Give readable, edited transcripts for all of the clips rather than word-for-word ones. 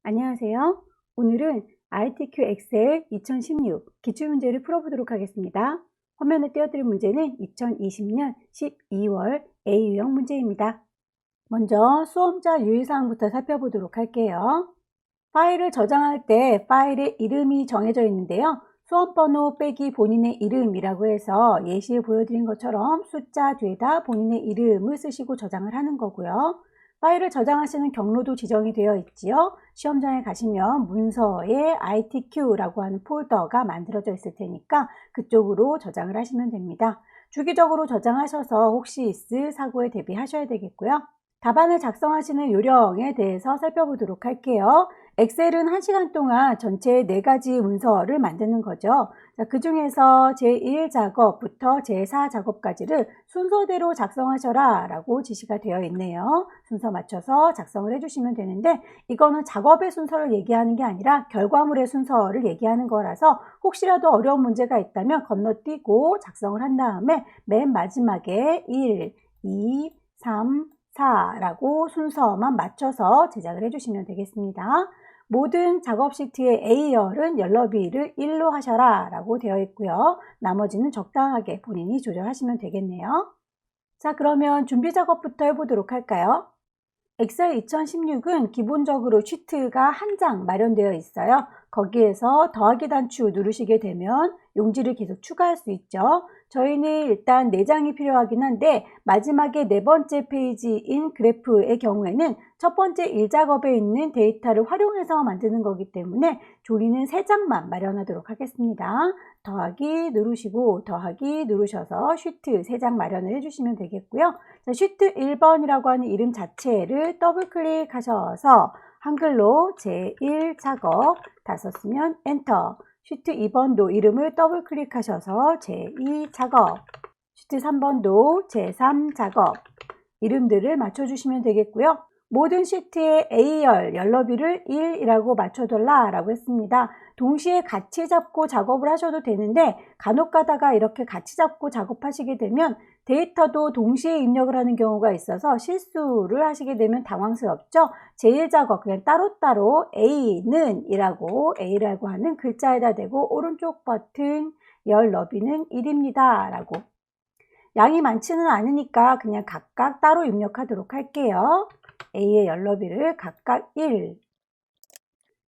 안녕하세요. 오늘은 RTQ 엑셀 2016 기출문제를 풀어보도록 하겠습니다. 화면에 띄워드릴 문제는 2020년 12월 A 유형 문제입니다. 먼저 수험자 유의사항부터 살펴보도록 할게요. 파일을 저장할 때 파일의 이름이 정해져 있는데요. 수험번호 빼기 본인의 이름이라고 해서 예시에 보여드린 것처럼 숫자 뒤에다 본인의 이름을 쓰시고 저장을 하는 거고요. 파일을 저장하시는 경로도 지정이 되어 있지요. 시험장에 가시면 문서에 ITQ라고 하는 폴더가 만들어져 있을 테니까 그쪽으로 저장을 하시면 됩니다. 주기적으로 저장하셔서 혹시 있을 사고에 대비하셔야 되겠고요. 답안을 작성하시는 요령에 대해서 살펴보도록 할게요. 엑셀은 1시간 동안 전체 4가지 문서를 만드는 거죠. 그 중에서 제1 작업부터 제4 작업까지를 순서대로 작성하셔라 라고 지시가 되어 있네요. 순서 맞춰서 작성을 해주시면 되는데 이거는 작업의 순서를 얘기하는 게 아니라 결과물의 순서를 얘기하는 거라서 혹시라도 어려운 문제가 있다면 건너뛰고 작성을 한 다음에 맨 마지막에 1, 2, 3, 4라고 순서만 맞춰서 제작을 해주시면 되겠습니다. 모든 작업 시트의 A열은 열너비를 1로 하셔라 라고 되어 있고요. 나머지는 적당하게 본인이 조절하시면 되겠네요. 자, 그러면 준비 작업부터 해보도록 할까요? 엑셀 2016은 기본적으로 시트가 한 장 마련되어 있어요. 거기에서 더하기 단추 누르시게 되면 용지를 계속 추가할 수 있죠. 저희는 일단 4장이 필요하긴 한데 마지막에 4번째 페이지인 그래프의 경우에는 첫 번째 1작업에 있는 데이터를 활용해서 만드는 거기 때문에 조리는 3장만 마련하도록 하겠습니다. 더하기 누르시고 더하기 누르셔서 시트 3장 마련을 해주시면 되겠고요. 자, 시트 1번이라고 하는 이름 자체를 더블 클릭하셔서 한글로 제1작업 다 썼으면 엔터. 시트 2번도 이름을 더블 클릭하셔서 제2작업, 시트 3번도 제3작업 이름들을 맞춰주시면 되겠고요. 모든 시트의 A열, 열너비를 1이라고 맞춰달라 라고 했습니다. 동시에 같이 잡고 작업을 하셔도 되는데 간혹 가다가 이렇게 같이 잡고 작업하시게 되면 데이터도 동시에 입력을 하는 경우가 있어서 실수를 하시게 되면 당황스럽죠. 제1작업 그냥 따로따로 A는 이라고 A라고 하는 글자에다 대고 오른쪽 버튼 열너비는 1입니다 라고. 양이 많지는 않으니까 그냥 각각 따로 입력하도록 할게요. A의 열너비를 각각 1.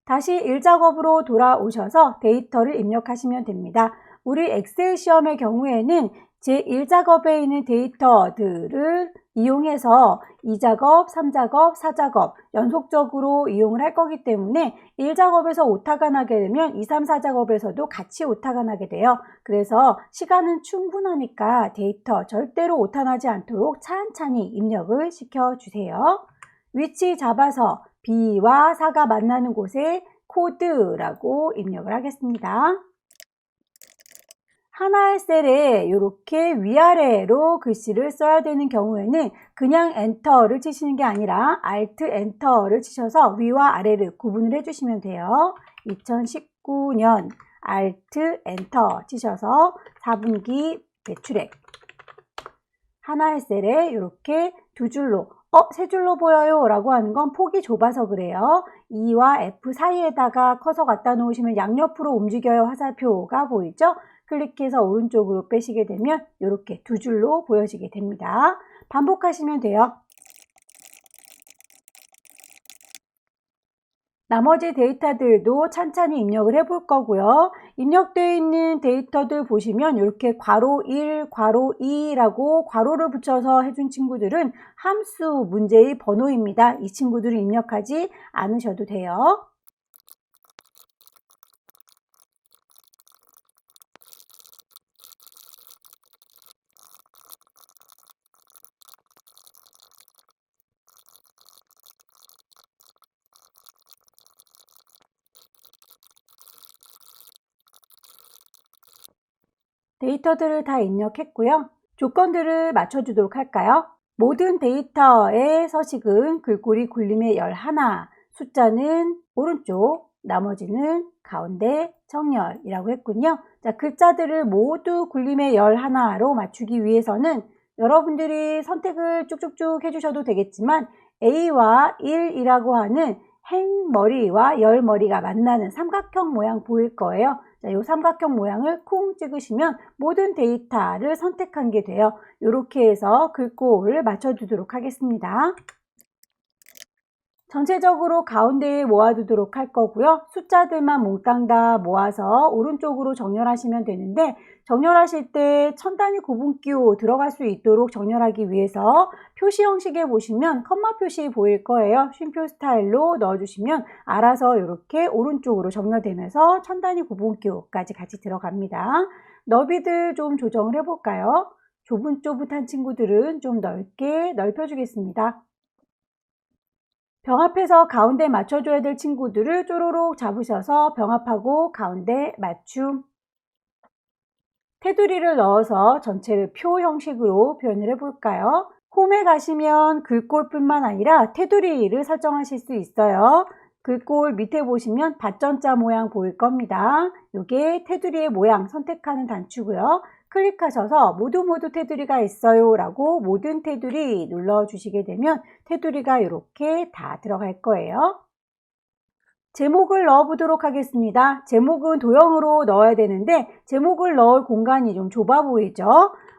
다시 1작업으로 돌아오셔서 데이터를 입력하시면 됩니다. 우리 엑셀 시험의 경우에는 제1작업에 있는 데이터들을 이용해서 2작업, 3작업, 4작업 연속적으로 이용을 할 거기 때문에 1작업에서 오타가 나게 되면 2, 3, 4작업에서도 같이 오타가 나게 돼요. 그래서 시간은 충분하니까 데이터 절대로 오타 나지 않도록 찬찬히 입력을 시켜주세요. 위치 잡아서 B와 4가 만나는 곳에 코드라고 입력을 하겠습니다. 하나의 셀에 이렇게 위아래로 글씨를 써야 되는 경우에는 그냥 엔터를 치시는 게 아니라 Alt 엔터를 치셔서 위와 아래를 구분을 해주시면 돼요. 2019년 Alt 엔터 치셔서 4분기 배출액 하나의 셀에 이렇게 2줄로 3줄로 보여요 라고 하는 건 폭이 좁아서 그래요. E와 F 사이에다가 커서 갖다 놓으시면 양옆으로 움직여요 화살표가 보이죠? 클릭해서 오른쪽으로 빼시게 되면 이렇게 2줄로 보여지게 됩니다. 반복하시면 돼요. 나머지 데이터들도 찬찬히 입력을 해볼 거고요. 입력되어 있는 데이터들 보시면 이렇게 괄호 1, 괄호 2라고 괄호를 붙여서 해준 친구들은 함수 문제의 번호입니다. 이 친구들을 입력하지 않으셔도 돼요. 데이터들을 다 입력했고요. 조건들을 맞춰주도록 할까요? 모든 데이터의 서식은 글꼴이 굴림의 11, 숫자는 오른쪽, 나머지는 가운데 정렬이라고 했군요. 자, 글자들을 모두 굴림의 11로 맞추기 위해서는 여러분들이 선택을 쭉쭉쭉 해주셔도 되겠지만 A와 1이라고 하는 행머리와 열머리가 만나는 삼각형 모양 보일 거예요. 자, 이 삼각형 모양을 콩 찍으시면 모든 데이터를 선택한 게 돼요. 이렇게 해서 글꼴을 맞춰두도록 하겠습니다. 전체적으로 가운데에 모아두도록 할 거고요. 숫자들만 몽땅 다 모아서 오른쪽으로 정렬하시면 되는데, 정렬하실 때 천 단위 구분기호 들어갈 수 있도록 정렬하기 위해서 표시 형식에 보시면 컴마 표시 보일 거예요. 쉼표 스타일로 넣어주시면 알아서 이렇게 오른쪽으로 정렬되면서 천 단위 구분기호까지 같이 들어갑니다. 너비들 좀 조정을 해볼까요? 조분조분한 친구들은 좀 넓게 넓혀주겠습니다. 병합해서 가운데 맞춰줘야 될 친구들을 쪼로록 잡으셔서 병합하고 가운데 맞춤. 테두리를 넣어서 전체를 표 형식으로 표현을 해볼까요? 홈에 가시면 글꼴뿐만 아니라 테두리를 설정하실 수 있어요. 글꼴 밑에 보시면 밭전자 모양 보일 겁니다. 이게 테두리의 모양 선택하는 단추고요. 클릭하셔서 모두 테두리가 있어요 라고 모든 테두리 눌러주시게 되면 테두리가 이렇게 다 들어갈 거예요. 제목을 넣어 보도록 하겠습니다. 제목은 도형으로 넣어야 되는데 제목을 넣을 공간이 좀 좁아 보이죠?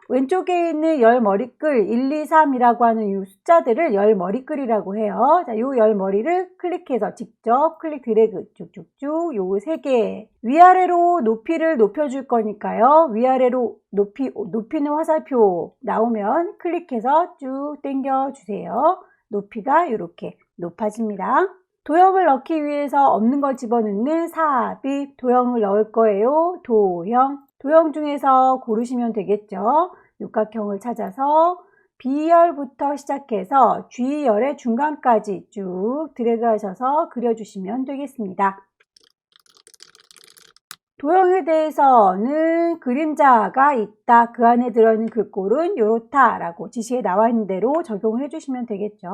왼쪽에 있는 열 머리글 1, 2, 3이라고 하는 이 숫자들을 열 머리글이라고 해요. 자, 요 열 머리를 클릭해서 직접 클릭 드래그 쭉쭉쭉 요 3개 위아래로 높이를 높여줄 거니까요. 위아래로 높이는 화살표 나오면 클릭해서 쭉 당겨 주세요. 높이가 이렇게 높아집니다. 도형을 넣기 위해서 없는 걸 집어넣는 삽입 도형을 넣을 거예요. 도형 중에서 고르시면 되겠죠. 육각형을 찾아서 B열부터 시작해서 G열의 중간까지 쭉 드래그 하셔서 그려주시면 되겠습니다. 도형에 대해서는 그림자가 있다, 그 안에 들어있는 글꼴은 요렇다 라고 지시에 나와 있는 대로 적용을 해주시면 되겠죠.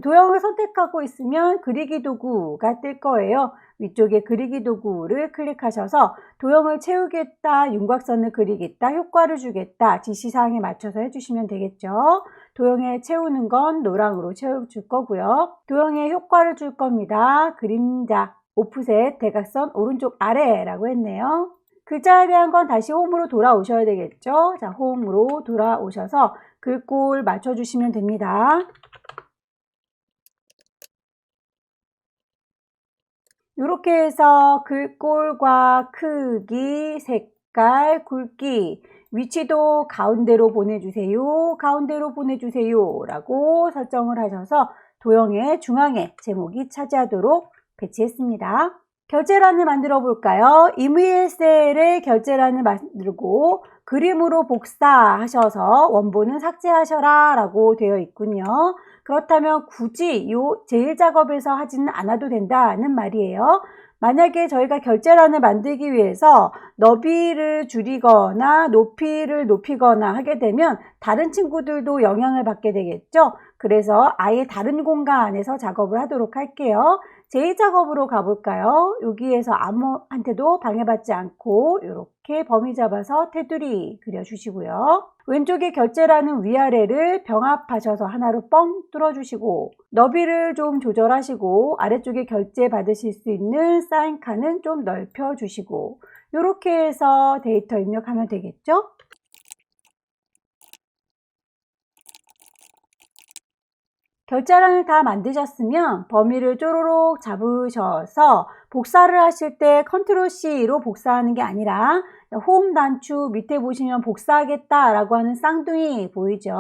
도형을 선택하고 있으면 그리기 도구가 뜰 거예요. 위쪽에 그리기 도구를 클릭하셔서 도형을 채우겠다, 윤곽선을 그리겠다, 효과를 주겠다 지시사항에 맞춰서 해주시면 되겠죠. 도형에 채우는 건 노랑으로 채워줄 거고요. 도형에 효과를 줄 겁니다. 그림자, 오프셋, 대각선, 오른쪽 아래라고 했네요. 글자에 대한 건 다시 홈으로 돌아오셔야 되겠죠. 자, 홈으로 돌아오셔서 글꼴 맞춰주시면 됩니다. 이렇게 해서 글꼴과 크기, 색깔, 굵기, 위치도 가운데로 보내주세요. 가운데로 보내주세요. 라고 설정을 하셔서 도형의 중앙에 제목이 차지하도록 배치했습니다. 결제란을 만들어 볼까요? 임의의 셀에 결제란을 만들고 그림으로 복사하셔서 원본은 삭제하셔라 라고 되어 있군요. 그렇다면 굳이 이 제일 작업에서 하지는 않아도 된다는 말이에요. 만약에 저희가 결제란을 만들기 위해서 너비를 줄이거나 높이를 높이거나 하게 되면 다른 친구들도 영향을 받게 되겠죠. 그래서 아예 다른 공간에서 작업을 하도록 할게요. 제2작업으로 가볼까요? 여기에서 아무한테도 방해받지 않고 이렇게 범위 잡아서 테두리 그려주시고요. 왼쪽에 결제라는 위아래를 병합하셔서 하나로 뻥 뚫어주시고 너비를 좀 조절하시고 아래쪽에 결제 받으실 수 있는 사인 칸은 좀 넓혀주시고 이렇게 해서 데이터 입력하면 되겠죠? 결제란을 다 만드셨으면 범위를 쪼로록 잡으셔서 복사를 하실 때 컨트롤 C로 복사하는 게 아니라 홈 단추 밑에 보시면 복사하겠다 라고 하는 쌍둥이 보이죠?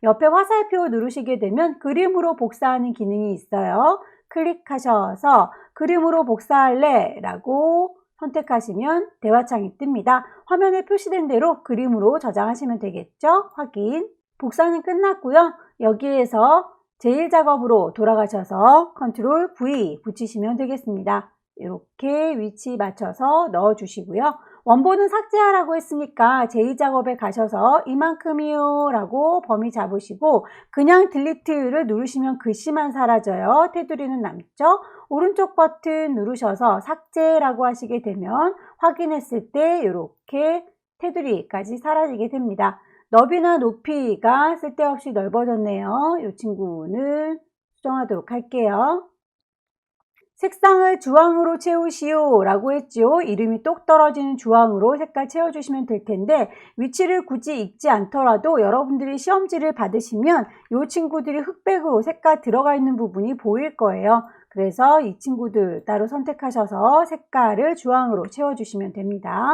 옆에 화살표 누르시게 되면 그림으로 복사하는 기능이 있어요. 클릭하셔서 그림으로 복사할래 라고 선택하시면 대화창이 뜹니다. 화면에 표시된 대로 그림으로 저장하시면 되겠죠? 확인. 복사는 끝났고요. 여기에서 제1작업으로 돌아가셔서 컨트롤 V 붙이시면 되겠습니다. 이렇게 위치 맞춰서 넣어주시고요. 원본은 삭제하라고 했으니까 제2작업에 가셔서 이만큼이요 라고 범위 잡으시고 그냥 딜리트를 누르시면 글씨만 사라져요. 테두리는 남죠. 오른쪽 버튼 누르셔서 삭제라고 하시게 되면 확인했을 때 이렇게 테두리까지 사라지게 됩니다. 너비나 높이가 쓸데없이 넓어졌네요. 이 친구는 수정하도록 할게요. 색상을 주황으로 채우시오 라고 했죠. 이름이 똑 떨어지는 주황으로 색깔 채워주시면 될 텐데 위치를 굳이 읽지 않더라도 여러분들이 시험지를 받으시면 이 친구들이 흑백으로 색깔 들어가 있는 부분이 보일 거예요. 그래서 이 친구들 따로 선택하셔서 색깔을 주황으로 채워주시면 됩니다.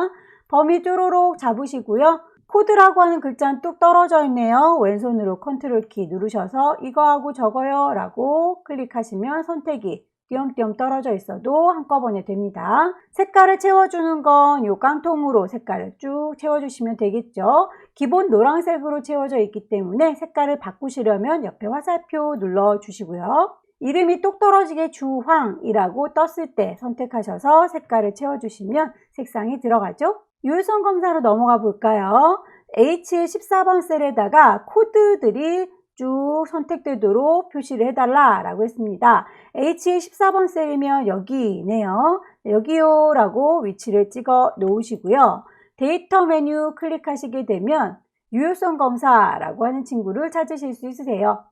범위 쭈루룩 잡으시고요. 코드라고 하는 글자는 뚝 떨어져 있네요. 왼손으로 컨트롤 키 누르셔서 이거하고 저거요 라고 클릭하시면 선택이 띄엄띄엄 떨어져 있어도 한꺼번에 됩니다. 색깔을 채워주는 건 이 깡통으로 색깔을 쭉 채워주시면 되겠죠. 기본 노란색으로 채워져 있기 때문에 색깔을 바꾸시려면 옆에 화살표 눌러주시고요. 이름이 똑 떨어지게 주황이라고 떴을 때 선택하셔서 색깔을 채워주시면 색상이 들어가죠. 유효성 검사로 넘어가 볼까요? H의 14번 셀에다가 코드들이 쭉 선택되도록 표시를 해달라 라고 했습니다. H의 14번 셀이면 여기네요. 여기요 라고 위치를 찍어 놓으시고요. 데이터 메뉴 클릭하시게 되면 유효성 검사라고 하는 친구를 찾으실 수 있으세요.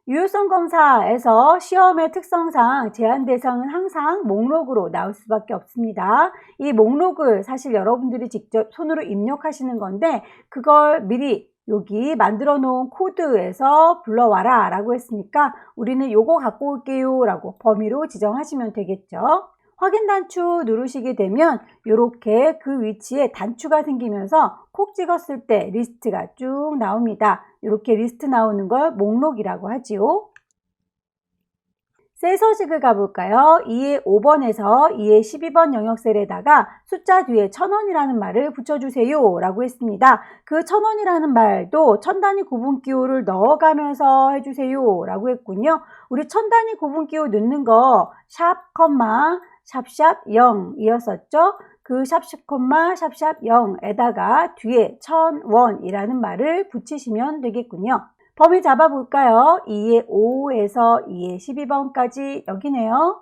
유효성 검사에서 시험의 특성상 제한 대상은 항상 목록으로 나올 수밖에 없습니다. 이 목록을 사실 여러분들이 직접 손으로 입력하시는 건데 그걸 미리 여기 만들어 놓은 코드에서 불러와라 라고 했으니까 우리는 요거 갖고 올게요 라고 범위로 지정하시면 되겠죠. 확인 단추 누르시게 되면 이렇게 그 위치에 단추가 생기면서 콕 찍었을 때 리스트가 쭉 나옵니다. 이렇게 리스트 나오는 걸 목록이라고 하지요. 셀 서식을 가볼까요? 2의 5번에서 2의 12번 영역셀에다가 숫자 뒤에 1000원이라는 말을 붙여주세요 라고 했습니다. 그 1000원이라는 말도 천 단위 구분기호를 넣어가면서 해주세요 라고 했군요. 우리 천 단위 구분기호 넣는 거 샵, 샵샵 0이었었죠. 그 샵샵, 샵샵 0에다가 뒤에 1000원이라는 말을 붙이시면 되겠군요. 범위 잡아볼까요? 2의 5에서 2의 12번까지 여기네요.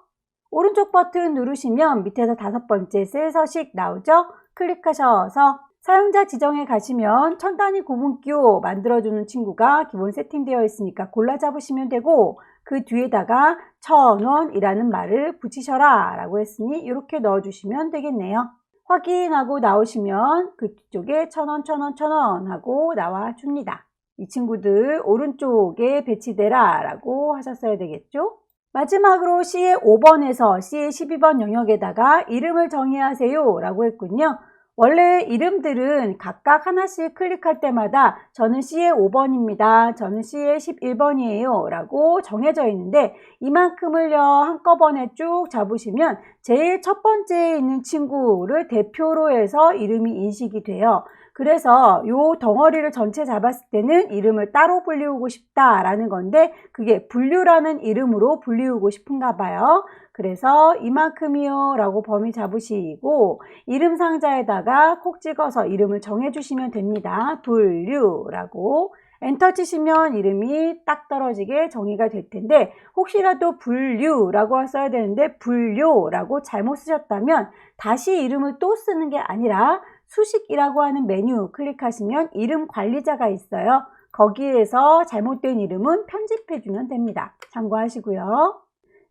오른쪽 버튼 누르시면 밑에서 5번째 셀 서식 나오죠? 클릭하셔서 사용자 지정에 가시면 천 단위 구분기호 만들어주는 친구가 기본 세팅되어 있으니까 골라 잡으시면 되고 그 뒤에다가 1000원이라는 말을 붙이셔라 라고 했으니 이렇게 넣어주시면 되겠네요. 확인하고 나오시면 그쪽에 1000원, 1000원, 1000원 하고 나와줍니다. 이 친구들 오른쪽에 배치되라 라고 하셨어야 되겠죠? 마지막으로 C의 5번에서 C의 12번 영역에다가 이름을 정의하세요 라고 했군요. 원래 이름들은 각각 하나씩 클릭할 때마다 저는 C의 5번입니다. 저는 C의 11번이에요 라고 정해져 있는데 이만큼을요 한꺼번에 쭉 잡으시면 제일 첫 번째에 있는 친구를 대표로 해서 이름이 인식이 돼요. 그래서 요 덩어리를 전체 잡았을 때는 이름을 따로 불리우고 싶다라는 건데 그게 분류라는 이름으로 불리우고 싶은가 봐요. 그래서 이만큼이요 라고 범위 잡으시고 이름 상자에다가 콕 찍어서 이름을 정해주시면 됩니다. 분류라고. 엔터 치시면 이름이 딱 떨어지게 정의가 될 텐데 혹시라도 분류라고 써야 되는데 분류라고 잘못 쓰셨다면 다시 이름을 또 쓰는 게 아니라 수식이라고 하는 메뉴 클릭하시면 이름 관리자가 있어요. 거기에서 잘못된 이름은 편집해주면 됩니다. 참고하시고요.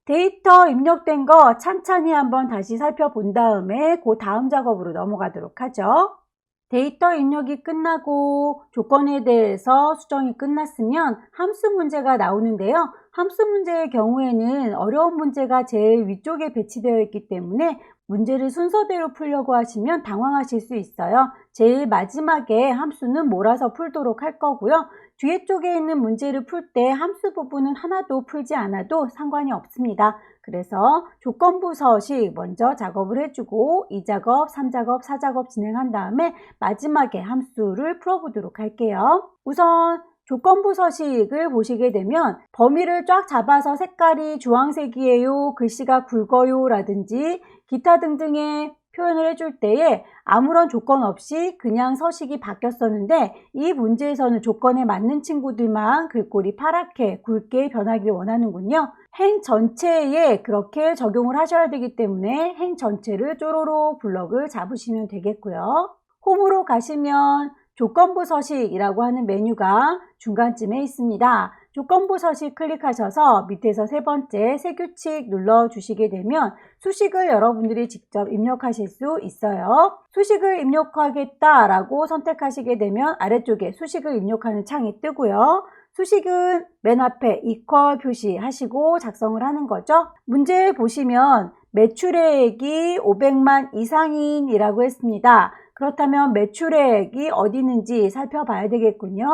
데이터 입력된 거 찬찬히 한번 다시 살펴본 다음에 그 다음 작업으로 넘어가도록 하죠. 데이터 입력이 끝나고 조건에 대해서 수정이 끝났으면 함수 문제가 나오는데요. 함수 문제의 경우에는 어려운 문제가 제일 위쪽에 배치되어 있기 때문에 문제를 순서대로 풀려고 하시면 당황하실 수 있어요. 제일 마지막에 함수는 몰아서 풀도록 할 거고요. 뒤에 쪽에 있는 문제를 풀 때 함수 부분은 하나도 풀지 않아도 상관이 없습니다. 그래서 조건부 서식 먼저 작업을 해주고 2작업, 3작업, 4작업 진행한 다음에 마지막에 함수를 풀어보도록 할게요. 우선 조건부 서식을 보시게 되면 범위를 쫙 잡아서 색깔이 주황색이에요, 글씨가 굵어요 라든지 기타 등등의 표현을 해줄 때에 아무런 조건 없이 그냥 서식이 바뀌었었는데 이 문제에서는 조건에 맞는 친구들만 글꼴이 파랗게 굵게 변하기를 원하는군요. 행 전체에 그렇게 적용을 하셔야 되기 때문에 행 전체를 쪼로록 블럭을 잡으시면 되겠고요. 홈으로 가시면 조건부 서식이라고 하는 메뉴가 중간쯤에 있습니다. 조건부 서식 클릭하셔서 밑에서 세 번째 새 규칙 눌러주시게 되면 수식을 여러분들이 직접 입력하실 수 있어요. 수식을 입력하겠다라고 선택하시게 되면 아래쪽에 수식을 입력하는 창이 뜨고요. 수식은 맨 앞에 이퀄 표시하시고 작성을 하는 거죠. 문제 보시면 매출액이 500만 이상인이라고 했습니다. 그렇다면 매출액이 어디 있는지 살펴봐야 되겠군요.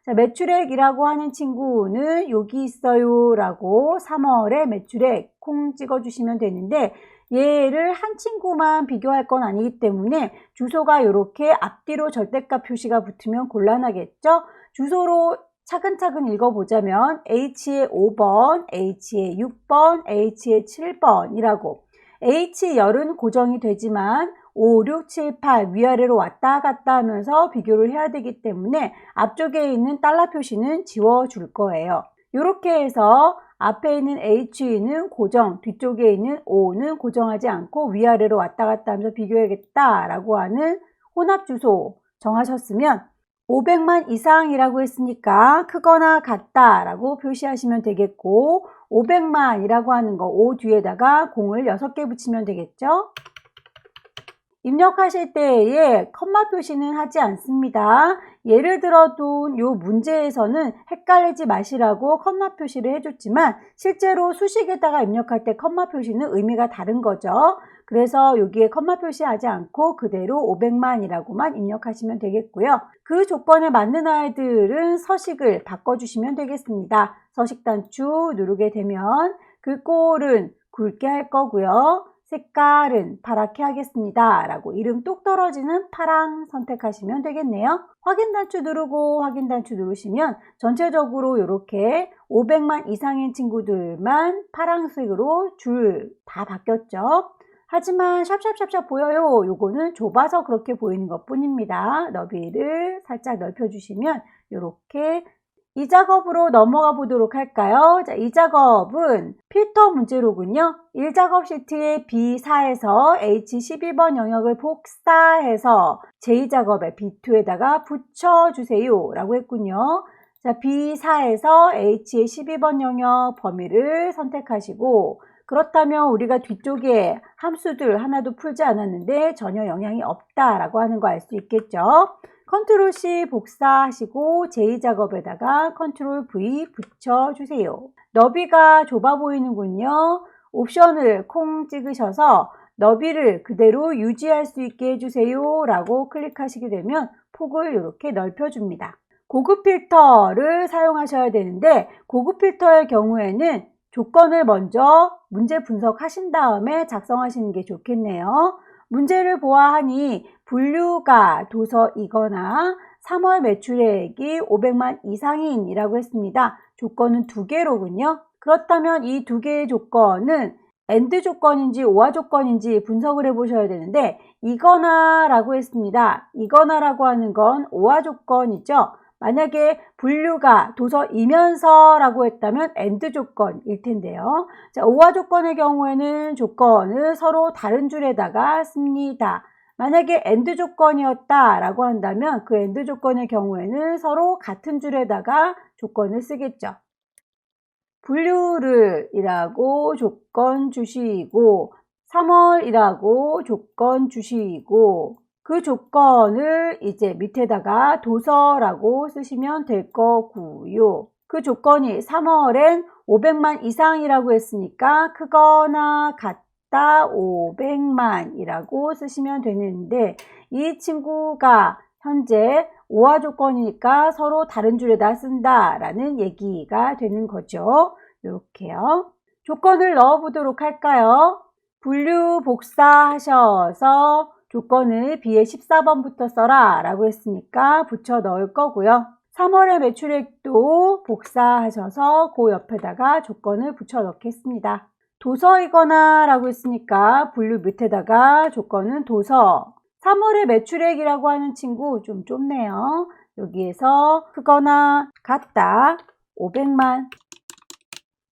자, 매출액이라고 하는 친구는 여기 있어요 라고 3월에 매출액 콩 찍어주시면 되는데 얘를 한 친구만 비교할 건 아니기 때문에 주소가 이렇게 앞뒤로 절대값 표시가 붙으면 곤란하겠죠. 주소로 차근차근 읽어보자면 H의 5번, H의 6번, H의 7번이라고 H열은 고정이 되지만 5, 6, 7, 8 위아래로 왔다 갔다 하면서 비교를 해야 되기 때문에 앞쪽에 있는 달러 표시는 지워줄 거예요. 이렇게 해서 앞에 있는 H는 고정, 뒤쪽에 있는 O는 고정하지 않고 위아래로 왔다 갔다 하면서 비교해야겠다라고 하는 혼합 주소 정하셨으면 500만 이상이라고 했으니까 크거나 같다라고 표시하시면 되겠고 500만이라고 하는 거 5 뒤에다가 공을 6개 붙이면 되겠죠. 입력하실 때에 컴마 표시는 하지 않습니다. 예를 들어도 이 문제에서는 헷갈리지 마시라고 컴마 표시를 해줬지만 실제로 수식에다가 입력할 때 컴마 표시는 의미가 다른 거죠. 그래서 여기에 컴마 표시하지 않고 그대로 500만이라고만 입력하시면 되겠고요. 그 조건에 맞는 아이들은 서식을 바꿔주시면 되겠습니다. 서식 단추 누르게 되면 글꼴은 굵게 할 거고요. 색깔은 파랗게 하겠습니다 라고 이름 똑 떨어지는 파랑 선택하시면 되겠네요. 확인 단추 누르고 확인 단추 누르시면 전체적으로 이렇게 500만 이상인 친구들만 파랑색으로 줄 다 바뀌었죠. 하지만 샵샵샵샵 보여요. 요거는 좁아서 그렇게 보이는 것 뿐입니다. 너비를 살짝 넓혀주시면 이렇게 이 작업으로 넘어가 보도록 할까요? 자, 이 작업은 필터 문제로군요. 1작업 시트의 B4에서 H12번 영역을 복사해서 제2작업의 B2에다가 붙여주세요 라고 했군요. 자, B4에서 H의 12번 영역 범위를 선택하시고 그렇다면 우리가 뒤쪽에 함수들 하나도 풀지 않았는데 전혀 영향이 없다라고 하는 거 알 수 있겠죠. 컨트롤 C 복사하시고 제2작업에다가 컨트롤 V 붙여주세요. 너비가 좁아 보이는군요. 옵션을 콩 찍으셔서 너비를 그대로 유지할 수 있게 해주세요 라고 클릭하시게 되면 폭을 이렇게 넓혀줍니다. 고급 필터를 사용하셔야 되는데 고급 필터의 경우에는 조건을 먼저 문제 분석하신 다음에 작성하시는 게 좋겠네요. 문제를 보아하니 분류가 도서이거나 3월 매출액이 500만 이상인이라고 했습니다. 조건은 2개로군요. 그렇다면 이 2개의 조건은 AND 조건인지 OR 조건인지 분석을 해보셔야 되는데 이거나 라고 했습니다. 이거나 라고 하는 건 OR 조건이죠. 만약에 분류가 도서이면서 라고 했다면 AND 조건일 텐데요. 자, OR 조건의 경우에는 조건을 서로 다른 줄에다가 씁니다. 만약에 AND 조건이었다 라고 한다면 그 AND 조건의 경우에는 서로 같은 줄에다가 조건을 쓰겠죠. 분류를 이라고 조건 주시고 3월이라고 조건 주시고 그 조건을 이제 밑에다가 도서라고 쓰시면 될 거고요. 그 조건이 3월엔 500만 이상이라고 했으니까 크거나 같다 500만이라고 쓰시면 되는데 이 친구가 현재 OR 조건이니까 서로 다른 줄에다 쓴다라는 얘기가 되는 거죠. 이렇게요. 조건을 넣어 보도록 할까요? 분류 복사하셔서 조건을 B의 14번부터 써라 라고 했으니까 붙여 넣을 거고요. 3월의 매출액도 복사하셔서 그 옆에다가 조건을 붙여 넣겠습니다. 도서이거나 라고 했으니까 분류 밑에다가 조건은 도서. 3월의 매출액이라고 하는 친구 좀 좁네요. 여기에서 크거나 같다 500만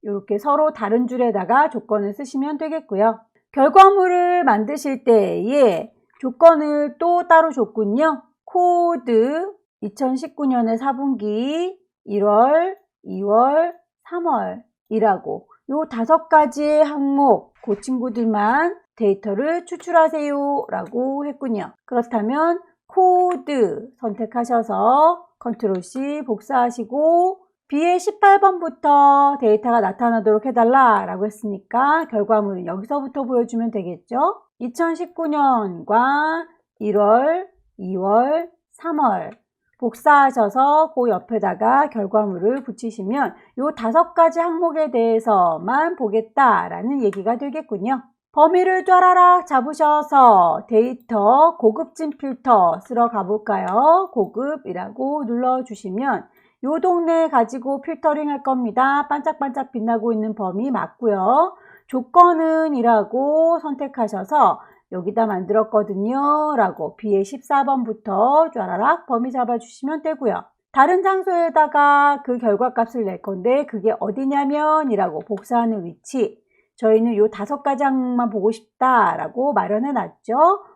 이렇게 서로 다른 줄에다가 조건을 쓰시면 되겠고요. 결과물을 만드실 때에 조건을 또 따로 줬군요. 코드 2019년의 4분기 1월, 2월, 3월이라고 요 5가지의 항목 그 친구들만 데이터를 추출하세요 라고 했군요. 그렇다면 코드 선택하셔서 컨트롤 C 복사하시고 B의 18번부터 데이터가 나타나도록 해달라 라고 했으니까 결과물은 여기서부터 보여주면 되겠죠. 2019년과 1월, 2월, 3월 복사하셔서 그 옆에다가 결과물을 붙이시면 요 5가지 항목에 대해서만 보겠다라는 얘기가 되겠군요. 범위를 쫘라락 잡으셔서 데이터 고급진 필터 쓰러 가볼까요? 고급이라고 눌러주시면 요 동네 가지고 필터링 할 겁니다. 반짝반짝 빛나고 있는 범위 맞고요. 조건은 이라고 선택하셔서 여기다 만들었거든요 라고 B의 14번부터 쫘라락 범위 잡아주시면 되고요. 다른 장소에다가 그 결과값을 낼 건데 그게 어디냐면 이라고 복사하는 위치 저희는 요 5가지 항목만 보고 싶다 라고 마련해 놨죠.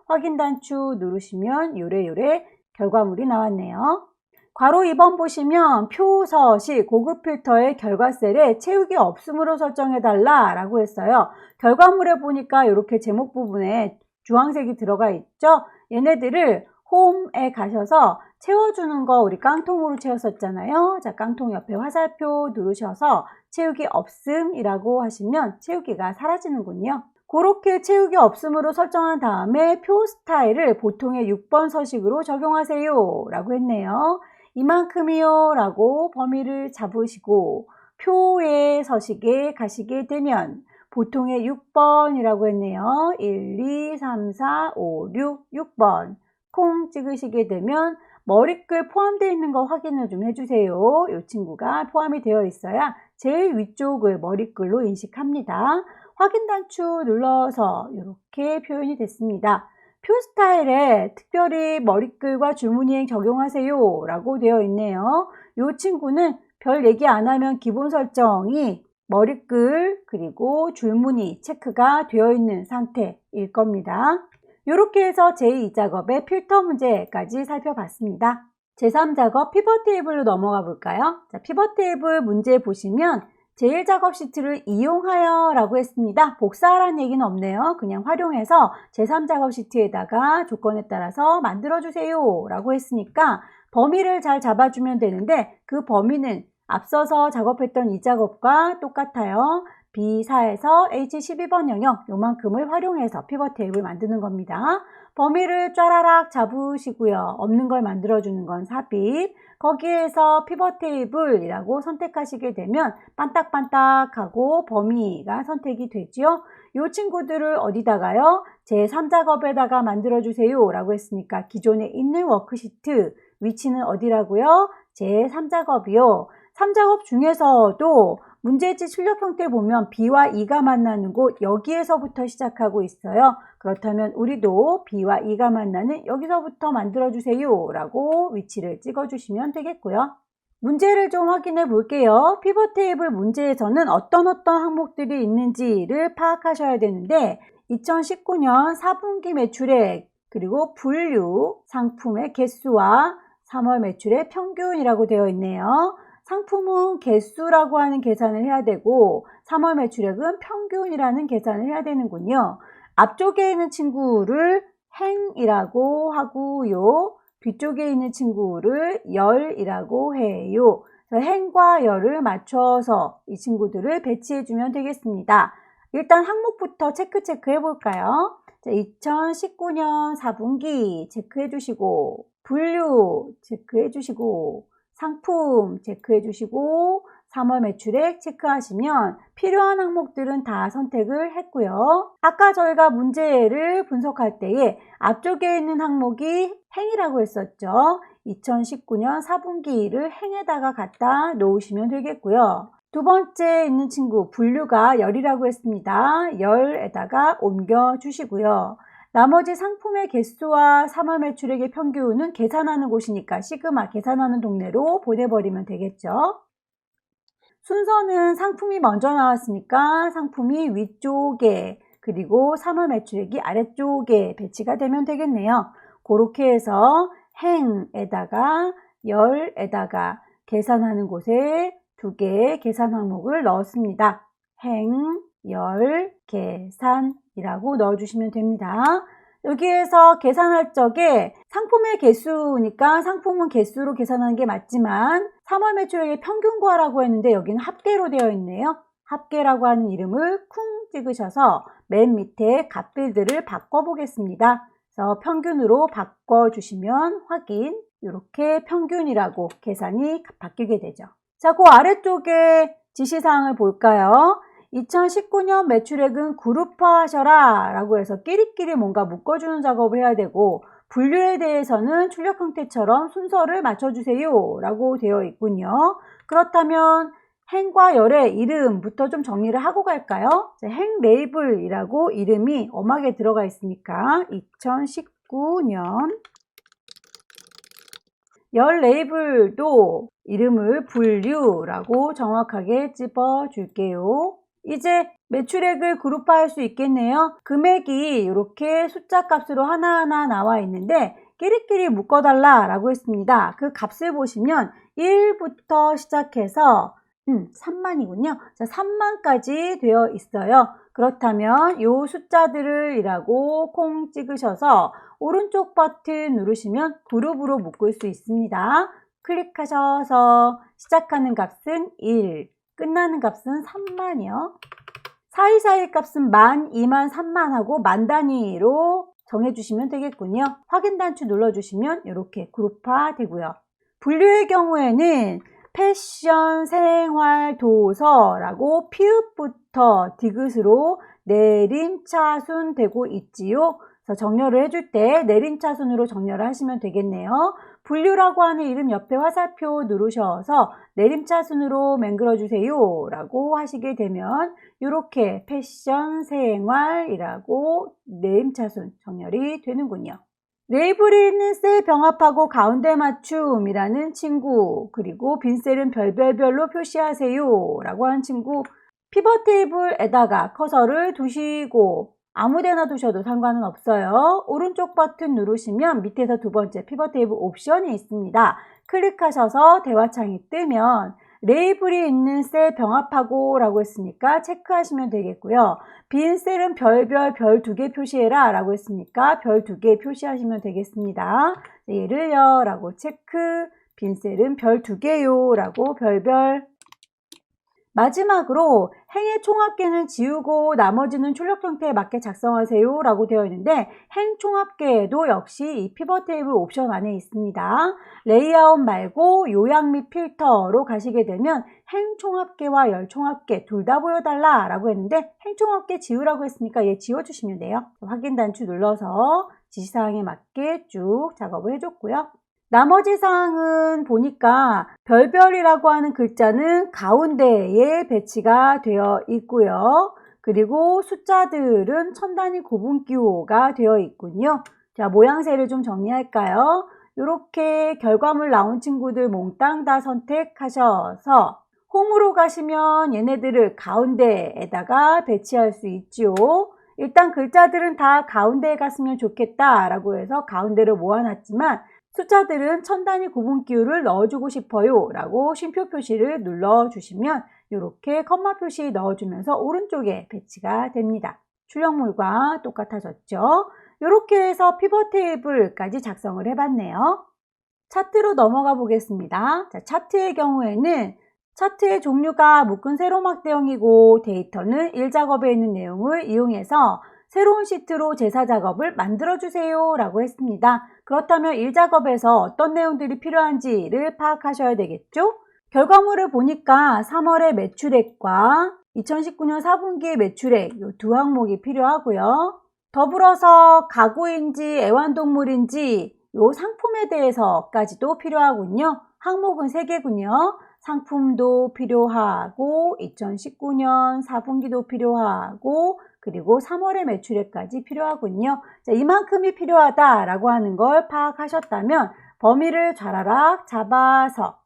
확인 단추 누르시면 요래 결과물이 나왔네요. 괄호 2번 보시면 표서식 고급 필터의 결과 셀에 채우기 없음으로 설정해 달라 라고 했어요. 결과물에 보니까 이렇게 제목 부분에 주황색이 들어가 있죠. 얘네들을 홈에 가셔서 채워주는 거 우리 깡통으로 채웠었잖아요. 자, 깡통 옆에 화살표 누르셔서 채우기 없음이라고 하시면 채우기가 사라지는군요. 그렇게 채우기 없음으로 설정한 다음에 표 스타일을 보통의 6번 서식으로 적용하세요 라고 했네요. 이만큼이요 라고 범위를 잡으시고 표의 서식에 가시게 되면 보통의 6번이라고 했네요. 1, 2, 3, 4, 5, 6번 콩 찍으시게 되면 머리글 포함되어 있는 거 확인을 좀 해주세요. 이 친구가 포함이 되어 있어야 제일 위쪽을 머리글로 인식합니다. 확인 단추 눌러서 이렇게 표현이 됐습니다. 표 스타일에 특별히 머리글과 줄무늬행 적용하세요 라고 되어 있네요. 이 친구는 별 얘기 안 하면 기본 설정이 머리글 그리고 줄무늬 체크가 되어 있는 상태일 겁니다. 이렇게 해서 제2작업의 필터 문제까지 살펴봤습니다. 제3작업 피벗 테이블로 넘어가 볼까요? 자, 피벗 테이블 문제 보시면 제1작업 시트를 이용하여 라고 했습니다. 복사하라는 얘기는 없네요. 그냥 활용해서 제3작업 시트에다가 조건에 따라서 만들어주세요 라고 했으니까 범위를 잘 잡아주면 되는데 그 범위는 앞서서 작업했던 이 작업과 똑같아요. B4에서 H12번 영역 요만큼을 활용해서 피벗 테이블 만드는 겁니다. 범위를 쫘라락 잡으시고요. 없는 걸 만들어주는 건 삽입. 거기에서 피벗 테이블이라고 선택하시게 되면 반딱반딱하고 범위가 선택이 되죠. 이 친구들을 어디다가요? 제3작업에다가 만들어주세요 라고 했으니까 기존에 있는 워크시트 위치는 어디라고요? 제3작업이요. 3작업 중에서도 문제지 출력 형태 보면 B와 E가 만나는 곳 여기에서부터 시작하고 있어요. 그렇다면 우리도 B와 E가 만나는 여기서부터 만들어주세요 라고 위치를 찍어주시면 되겠고요. 문제를 좀 확인해 볼게요. 피벗 테이블 문제에서는 어떤 항목들이 있는지를 파악하셔야 되는데 2019년 4분기 매출액 그리고 분류 상품의 개수와 3월 매출의 평균이라고 되어 있네요. 상품은 개수라고 하는 계산을 해야 되고 3월 매출액은 평균이라는 계산을 해야 되는군요. 앞쪽에 있는 친구를 행이라고 하고요. 뒤쪽에 있는 친구를 열이라고 해요. 행과 열을 맞춰서 이 친구들을 배치해 주면 되겠습니다. 일단 항목부터 체크해 볼까요? 2019년 4분기 체크해 주시고 분류 체크해 주시고 상품 체크해 주시고 3월 매출액 체크하시면 필요한 항목들은 다 선택을 했고요. 아까 저희가 문제를 분석할 때에 앞쪽에 있는 항목이 행이라고 했었죠. 2019년 4분기를 행에다가 갖다 놓으시면 되겠고요. 두 번째 있는 친구 분류가 열이라고 했습니다. 열에다가 옮겨 주시고요. 나머지 상품의 개수와 3월 매출액의 평균은 계산하는 곳이니까 시그마 계산하는 동네로 보내버리면 되겠죠. 순서는 상품이 먼저 나왔으니까 상품이 위쪽에 그리고 3월 매출액이 아래쪽에 배치가 되면 되겠네요. 그렇게 해서 행에다가 열에다가 계산하는 곳에 2개의 계산 항목을 넣었습니다. 행, 열, 계산이라고 넣어주시면 됩니다. 여기에서 계산할 적에 상품의 개수니까 상품은 개수로 계산하는 게 맞지만 3월 매출액의 평균과라고 했는데 여기는 합계로 되어 있네요. 합계라고 하는 이름을 쿵 찍으셔서 맨 밑에 값빌드를 바꿔보겠습니다. 그래서 평균으로 바꿔주시면 확인, 이렇게 평균이라고 계산이 바뀌게 되죠. 자, 그 아래쪽에 지시사항을 볼까요? 2019년 매출액은 그룹화하셔라 라고 해서 끼리끼리 뭔가 묶어주는 작업을 해야 되고, 분류에 대해서는 출력 형태처럼 순서를 맞춰주세요 라고 되어 있군요. 그렇다면 행과 열의 이름부터 좀 정리를 하고 갈까요? 행 레이블이라고 이름이 엄하게 들어가 있으니까 2019년 열 레이블도 이름을 분류라고 정확하게 찝어 줄게요. 이제 매출액을 그룹화할 수 있겠네요. 금액이 이렇게 숫자 값으로 하나하나 나와 있는데 끼리끼리 묶어달라 라고 했습니다. 그 값을 보시면 1부터 시작해서 3만이군요. 자, 3만까지 되어 있어요. 그렇다면 이 숫자들을 이라고 콩 찍으셔서 오른쪽 버튼 누르시면 그룹으로 묶을 수 있습니다. 클릭하셔서 시작하는 값은 1, 끝나는 값은 3만이요. 사이사이 값은 만, 2만, 3만 하고 만 단위로 정해주시면 되겠군요. 확인 단추 눌러주시면 이렇게 그룹화 되고요. 분류의 경우에는 패션, 생활, 도서라고 피읍부터 디귿으로 내림차순 되고 있지요. 그래서 정렬을 해줄 때 내림차순으로 정렬을 하시면 되겠네요. 분류라고 하는 이름 옆에 화살표 누르셔서 내림차순으로 맹글어 주세요 라고 하시게 되면 이렇게 패션, 생활이라고 내림차순 정렬이 되는군요. 레이블이 있는 셀 병합하고 가운데 맞춤이라는 친구, 그리고 빈 셀은 별별별로 표시하세요 라고 하는 친구, 피벗 테이블에다가 커서를 두시고 아무데나 두셔도 상관은 없어요. 오른쪽 버튼 누르시면 밑에서 두 번째 피벗 테이블 옵션이 있습니다. 클릭하셔서 대화창이 뜨면 레이블이 있는 셀 병합하고 라고 했으니까 체크하시면 되겠고요. 빈 셀은 별별 별 2개 표시해라 라고 했으니까 별 2개 표시하시면 되겠습니다. 얘를요 라고 체크, 빈 셀은 별 2개요 라고 별별. 마지막으로 행의 총합계는 지우고 나머지는 출력 형태에 맞게 작성하세요 라고 되어 있는데 행 총합계에도 역시 이 피벗 테이블 옵션 안에 있습니다. 레이아웃 말고 요약 및 필터로 가시게 되면 행 총합계와 열 총합계 둘 다 보여달라 라고 했는데 행 총합계 지우라고 했으니까 얘 지워주시면 돼요. 확인 단추 눌러서 지시사항에 맞게 쭉 작업을 해줬고요. 나머지 사항은 보니까 별별이라고 하는 글자는 가운데에 배치가 되어 있고요. 그리고 숫자들은 천 단위 고분기호가 되어 있군요. 자, 모양새를 좀 정리할까요? 이렇게 결과물 나온 친구들 몽땅 다 선택하셔서 홈으로 가시면 얘네들을 가운데에다가 배치할 수 있죠. 일단 글자들은 다 가운데에 갔으면 좋겠다라고 해서 가운데로 모아놨지만 숫자들은 천 단위 구분기호를 넣어주고 싶어요 라고 쉼표 표시를 눌러주시면 이렇게 컴마 표시 넣어주면서 오른쪽에 배치가 됩니다. 출력물과 똑같아졌죠. 이렇게 해서 피벗 테이블까지 작성을 해봤네요. 차트로 넘어가 보겠습니다. 자, 차트의 경우에는 차트의 종류가 묶은 세로막 대형이고 데이터는 1작업에 있는 내용을 이용해서 새로운 시트로 제사 작업을 만들어주세요 라고 했습니다. 그렇다면 1작업에서 어떤 내용들이 필요한지를 파악하셔야 되겠죠? 결과물을 보니까 3월의 매출액과 2019년 4분기의 매출액 이 두 항목이 필요하고요. 더불어서 가구인지 애완동물인지 이 상품에 대해서까지도 필요하군요. 항목은 3개군요. 상품도 필요하고 2019년 4분기도 필요하고 그리고 3월의 매출액까지 필요하군요. 자, 이만큼이 필요하다라고 하는 걸 파악하셨다면 범위를 좌라락 잡아서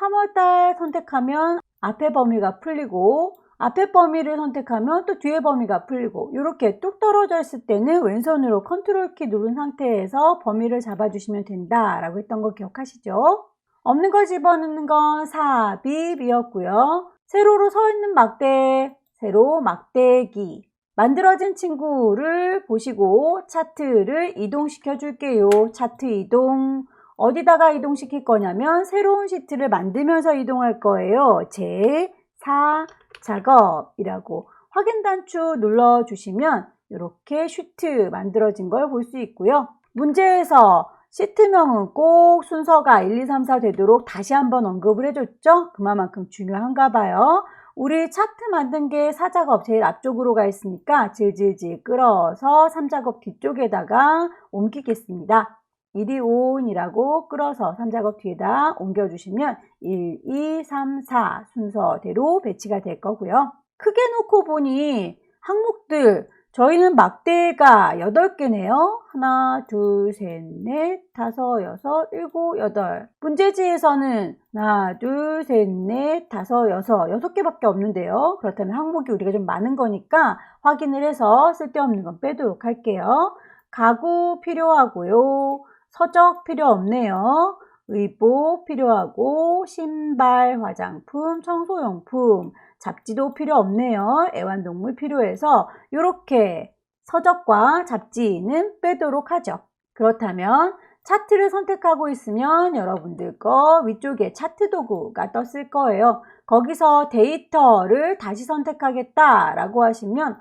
3월달 선택하면 앞에 범위가 풀리고 앞에 범위를 선택하면 또 뒤에 범위가 풀리고 이렇게 뚝 떨어져 있을 때는 왼손으로 컨트롤 키 누른 상태에서 범위를 잡아주시면 된다라고 했던 거 기억하시죠? 없는 걸 집어넣는 건 삽입이었고요. 세로로 서 있는 막대, 세로 막대기. 만들어진 친구를 보시고 차트를 이동시켜 줄게요. 차트 이동. 어디다가 이동시킬 거냐면 새로운 시트를 만들면서 이동할 거예요. 제4 작업이라고 확인 단추 눌러주시면 이렇게 시트 만들어진 걸 볼 수 있고요. 문제에서 시트명은 꼭 순서가 1, 2, 3, 4 되도록 다시 한번 언급을 해줬죠. 그만큼 중요한가 봐요. 우리 차트 만든 게 4작업 제일 앞쪽으로 가 있으니까 질질질 끌어서 3작업 뒤쪽에다가 옮기겠습니다. 1이 5이라고 끌어서 3작업 뒤에다 옮겨주시면 1, 2, 3, 4 순서대로 배치가 될 거고요. 크게 놓고 보니 항목들 저희는 막대가 8개네요. 하나, 둘, 셋, 넷, 다섯, 여섯, 일곱, 여덟. 문제지에서는 하나, 둘, 셋, 넷, 다섯, 여섯, 6개밖에 없는데요. 그렇다면 항목이 우리가 좀 많은 거니까 확인을 해서 쓸데없는 건 빼도록 할게요. 가구 필요하고요. 서적 필요 없네요. 의복 필요하고 신발, 화장품, 청소용품, 잡지도 필요 없네요. 애완동물 필요해서 이렇게 서적과 잡지는 빼도록 하죠. 그렇다면 차트를 선택하고 있으면 여러분들 거 위쪽에 차트 도구가 떴을 거예요. 거기서 데이터를 다시 선택하겠다라고 하시면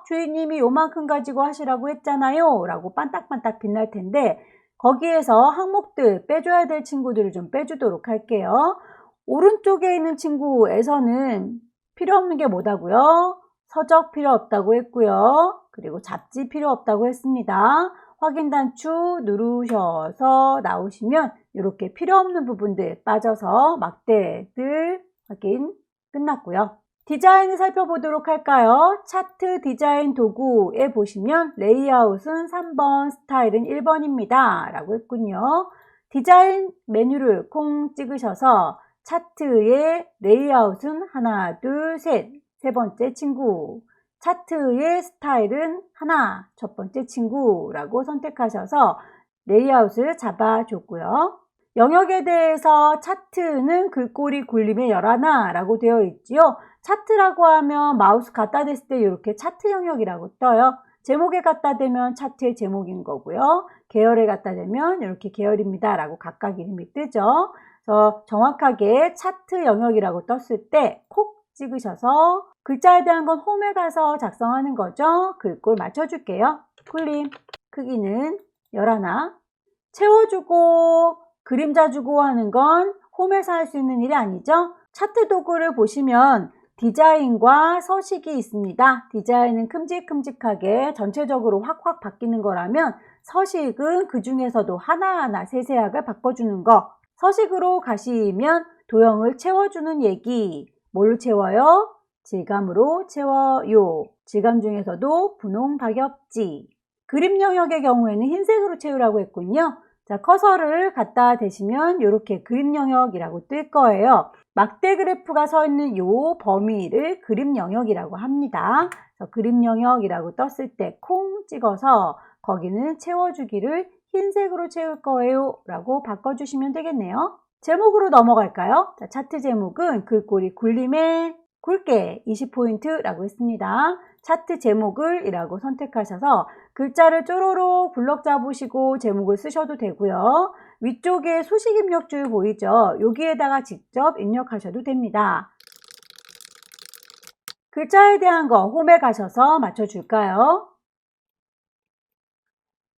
주인님이 요만큼 가지고 하시라고 했잖아요 라고 반딱반딱 빛날 텐데 거기에서 항목들 빼줘야 될 친구들을 좀 빼주도록 할게요. 오른쪽에 있는 친구에서는 필요 없는 게 뭐다고요? 서적 필요 없다고 했고요. 그리고 잡지 필요 없다고 했습니다. 확인 단추 누르셔서 나오시면 이렇게 필요 없는 부분들 빠져서 막대들 확인 끝났고요. 디자인을 살펴보도록 할까요? 차트 디자인 도구에 보시면 레이아웃은 3번, 스타일은 1번입니다. 라고 했군요. 디자인 메뉴를 콩 찍으셔서 차트의 레이아웃은 하나, 둘, 셋, 세 번째 친구. 차트의 스타일은 하나, 첫 번째 친구라고 선택하셔서 레이아웃을 잡아줬고요. 영역에 대해서 차트는 글꼴이 굴림의 열하나라고 되어 있지요. 차트라고 하면 마우스 갖다 댔을 때 이렇게 차트 영역이라고 떠요. 제목에 갖다 대면 차트의 제목인 거고요. 계열에 갖다 대면 이렇게 계열입니다 라고 각각 이름이 뜨죠. 그래서 정확하게 차트 영역이라고 떴을 때 콕 찍으셔서 글자에 대한 건 홈에 가서 작성하는 거죠. 글꼴 맞춰줄게요. 굴림 크기는 열하나. 채워주고 그림자 주고 하는 건 홈에서 할 수 있는 일이 아니죠. 차트 도구를 보시면 디자인과 서식이 있습니다. 디자인은 큼직큼직하게 전체적으로 확확 바뀌는 거라면 서식은 그 중에서도 하나하나 세세하게 바꿔주는 거. 서식으로 가시면 도형을 채워주는 얘기. 뭘로 채워요? 질감으로 채워요. 질감 중에서도 분홍 박엽지. 그림 영역의 경우에는 흰색으로 채우라고 했군요. 자, 커서를 갖다 대시면 이렇게 그림 영역이라고 뜰 거예요. 막대 그래프가 서 있는 요 범위를 그림 영역이라고 합니다. 그래서 그림 영역이라고 떴을 때 콩 찍어서 거기는 채워주기를 흰색으로 채울 거예요 라고 바꿔주시면 되겠네요. 제목으로 넘어갈까요? 자, 차트 제목은 글꼴이 굴림에 굵게 20포인트라고 했습니다. 차트 제목을 이라고 선택하셔서 글자를 쪼로록 블럭 잡으시고 제목을 쓰셔도 되고요. 위쪽에 수식 입력줄 보이죠? 여기에다가 직접 입력하셔도 됩니다. 글자에 대한 거 홈에 가셔서 맞춰줄까요?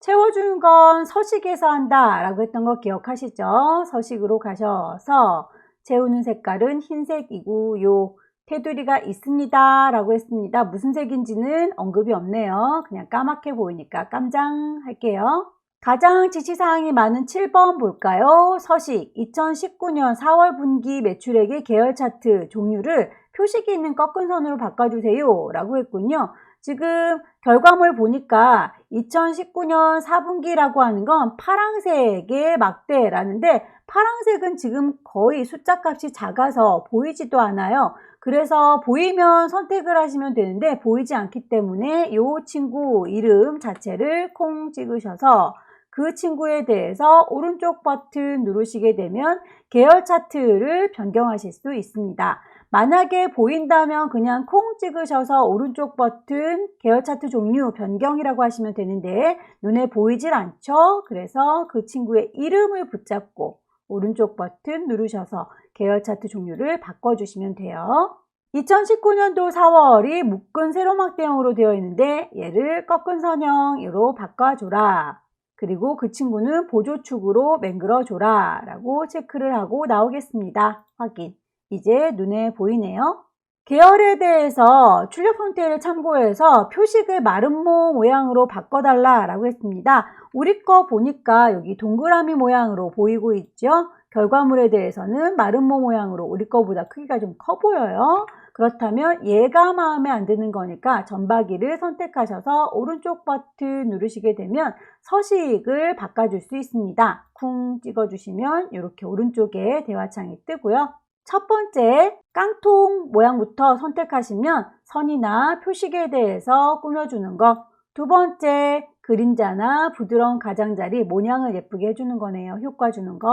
채워주는 건 서식에서 한다 라고 했던 거 기억하시죠? 서식으로 가셔서 채우는 색깔은 흰색이고요. 테두리가 있습니다 라고 했습니다. 무슨 색인지는 언급이 없네요. 그냥 까맣게 보이니까 깜장 할게요. 가장 지시사항이 많은 7번 볼까요? 서식 2019년 4월 분기 매출액의 계열 차트 종류를 표식이 있는 꺾은 선으로 바꿔주세요 라고 했군요. 지금 결과물 보니까 2019년 4분기라고 하는 건 파란색의 막대라는데 파란색은 지금 거의 숫자 값이 작아서 보이지도 않아요. 그래서 보이면 선택을 하시면 되는데 보이지 않기 때문에 이 친구 이름 자체를 콩 찍으셔서 그 친구에 대해서 오른쪽 버튼 누르시게 되면 계열 차트를 변경하실 수 있습니다. 만약에 보인다면 그냥 콩 찍으셔서 오른쪽 버튼 계열 차트 종류 변경이라고 하시면 되는데 눈에 보이질 않죠? 그래서 그 친구의 이름을 붙잡고 오른쪽 버튼 누르셔서 계열 차트 종류를 바꿔주시면 돼요. 2019년도 4월이 묶은 세로막대형으로 되어 있는데 얘를 꺾은 선형으로 바꿔줘라. 그리고 그 친구는 보조축으로 맹글어줘라 라고 체크를 하고 나오겠습니다. 확인. 이제 눈에 보이네요. 계열에 대해서 출력 형태를 참고해서 표식을 마름모 모양으로 바꿔달라 라고 했습니다. 우리 거 보니까 여기 동그라미 모양으로 보이고 있죠. 결과물에 대해서는 마름모 모양으로 우리 거보다 크기가 좀 커 보여요. 그렇다면 얘가 마음에 안 드는 거니까 점박이를 선택하셔서 오른쪽 버튼 누르시게 되면 서식을 바꿔줄 수 있습니다. 쿵 찍어주시면 이렇게 오른쪽에 대화창이 뜨고요. 첫 번째 깡통 모양부터 선택하시면 선이나 표식에 대해서 꾸며주는 거. 두 번째 그림자나 부드러운 가장자리 모양을 예쁘게 해주는 거네요. 효과 주는 거.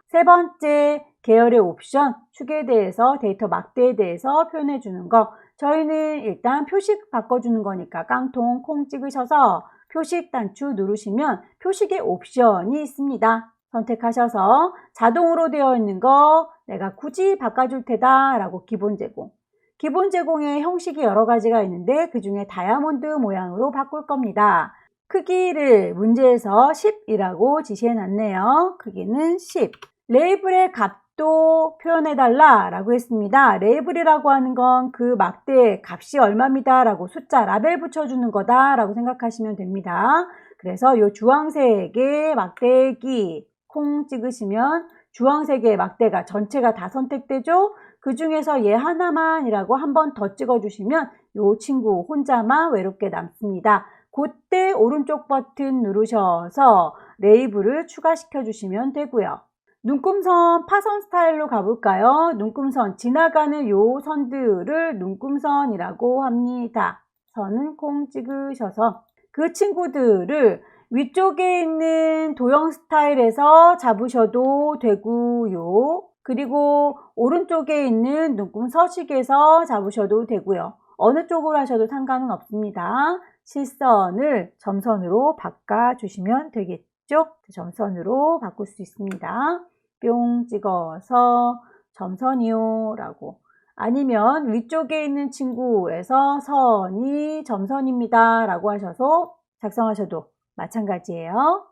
세 번째 계열의 옵션 축에 대해서 데이터 막대에 대해서 표현해 주는 거. 저희는 일단 표식 바꿔주는 거니까 깡통 콩 찍으셔서 표식 단추 누르시면 표식의 옵션이 있습니다. 선택하셔서 자동으로 되어 있는 거 내가 굳이 바꿔줄 테다 라고 기본 제공. 기본 제공의 형식이 여러 가지가 있는데 그 중에 다이아몬드 모양으로 바꿀 겁니다. 크기를 문제에서 10이라고 지시해 놨네요. 크기는 10. 레이블의 값도 표현해달라 라고 했습니다. 레이블이라고 하는 건 그 막대 값이 얼마입니다 라고 숫자 라벨 붙여주는 거다 라고 생각하시면 됩니다. 그래서 이 주황색의 막대기 콩 찍으시면 주황색의 막대가 전체가 다 선택되죠. 그 중에서 얘 하나만이라고 한 번 더 찍어주시면 이 친구 혼자만 외롭게 남습니다. 그때 오른쪽 버튼 누르셔서 레이블을 추가시켜 주시면 되고요. 눈금선 파선 스타일로 가볼까요? 눈금선 지나가는 요 선들을 눈금선이라고 합니다. 선은 콩 찍으셔서 그 친구들을 위쪽에 있는 도형 스타일에서 잡으셔도 되고요. 그리고 오른쪽에 있는 눈금 서식에서 잡으셔도 되고요. 어느 쪽으로 하셔도 상관은 없습니다. 실선을 점선으로 바꿔주시면 되겠죠? 점선으로 바꿀 수 있습니다. 뿅 찍어서 점선이요 라고. 아니면 위쪽에 있는 친구에서 선이 점선입니다 라고 하셔서 작성하셔도 마찬가지예요.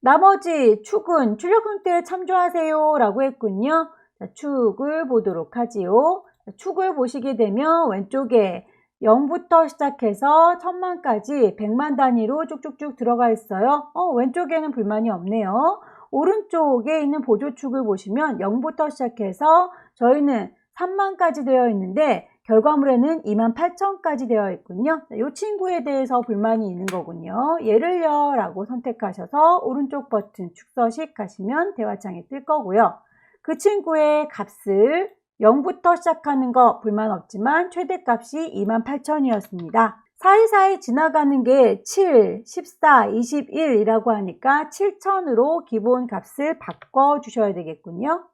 나머지 축은 출력 형태에 참조하세요 라고 했군요. 자, 축을 보도록 하지요. 축을 보시게 되면 왼쪽에 0부터 시작해서 1000만까지 100만 단위로 쭉쭉쭉 들어가 있어요. 왼쪽에는 불만이 없네요. 오른쪽에 있는 보조축을 보시면 0부터 시작해서 저희는 3만까지 되어 있는데 결과물에는 28,000까지 되어 있군요. 이 친구에 대해서 불만이 있는 거군요. 얘를요 라고 선택하셔서 오른쪽 버튼 축서식 하시면 대화창이 뜰 거고요. 그 친구의 값을 0부터 시작하는 거 불만 없지만 최대값이 28,000이었습니다. 사이사이 지나가는 게 7, 14, 21이라고 하니까 7,000으로 기본 값을 바꿔 주셔야 되겠군요.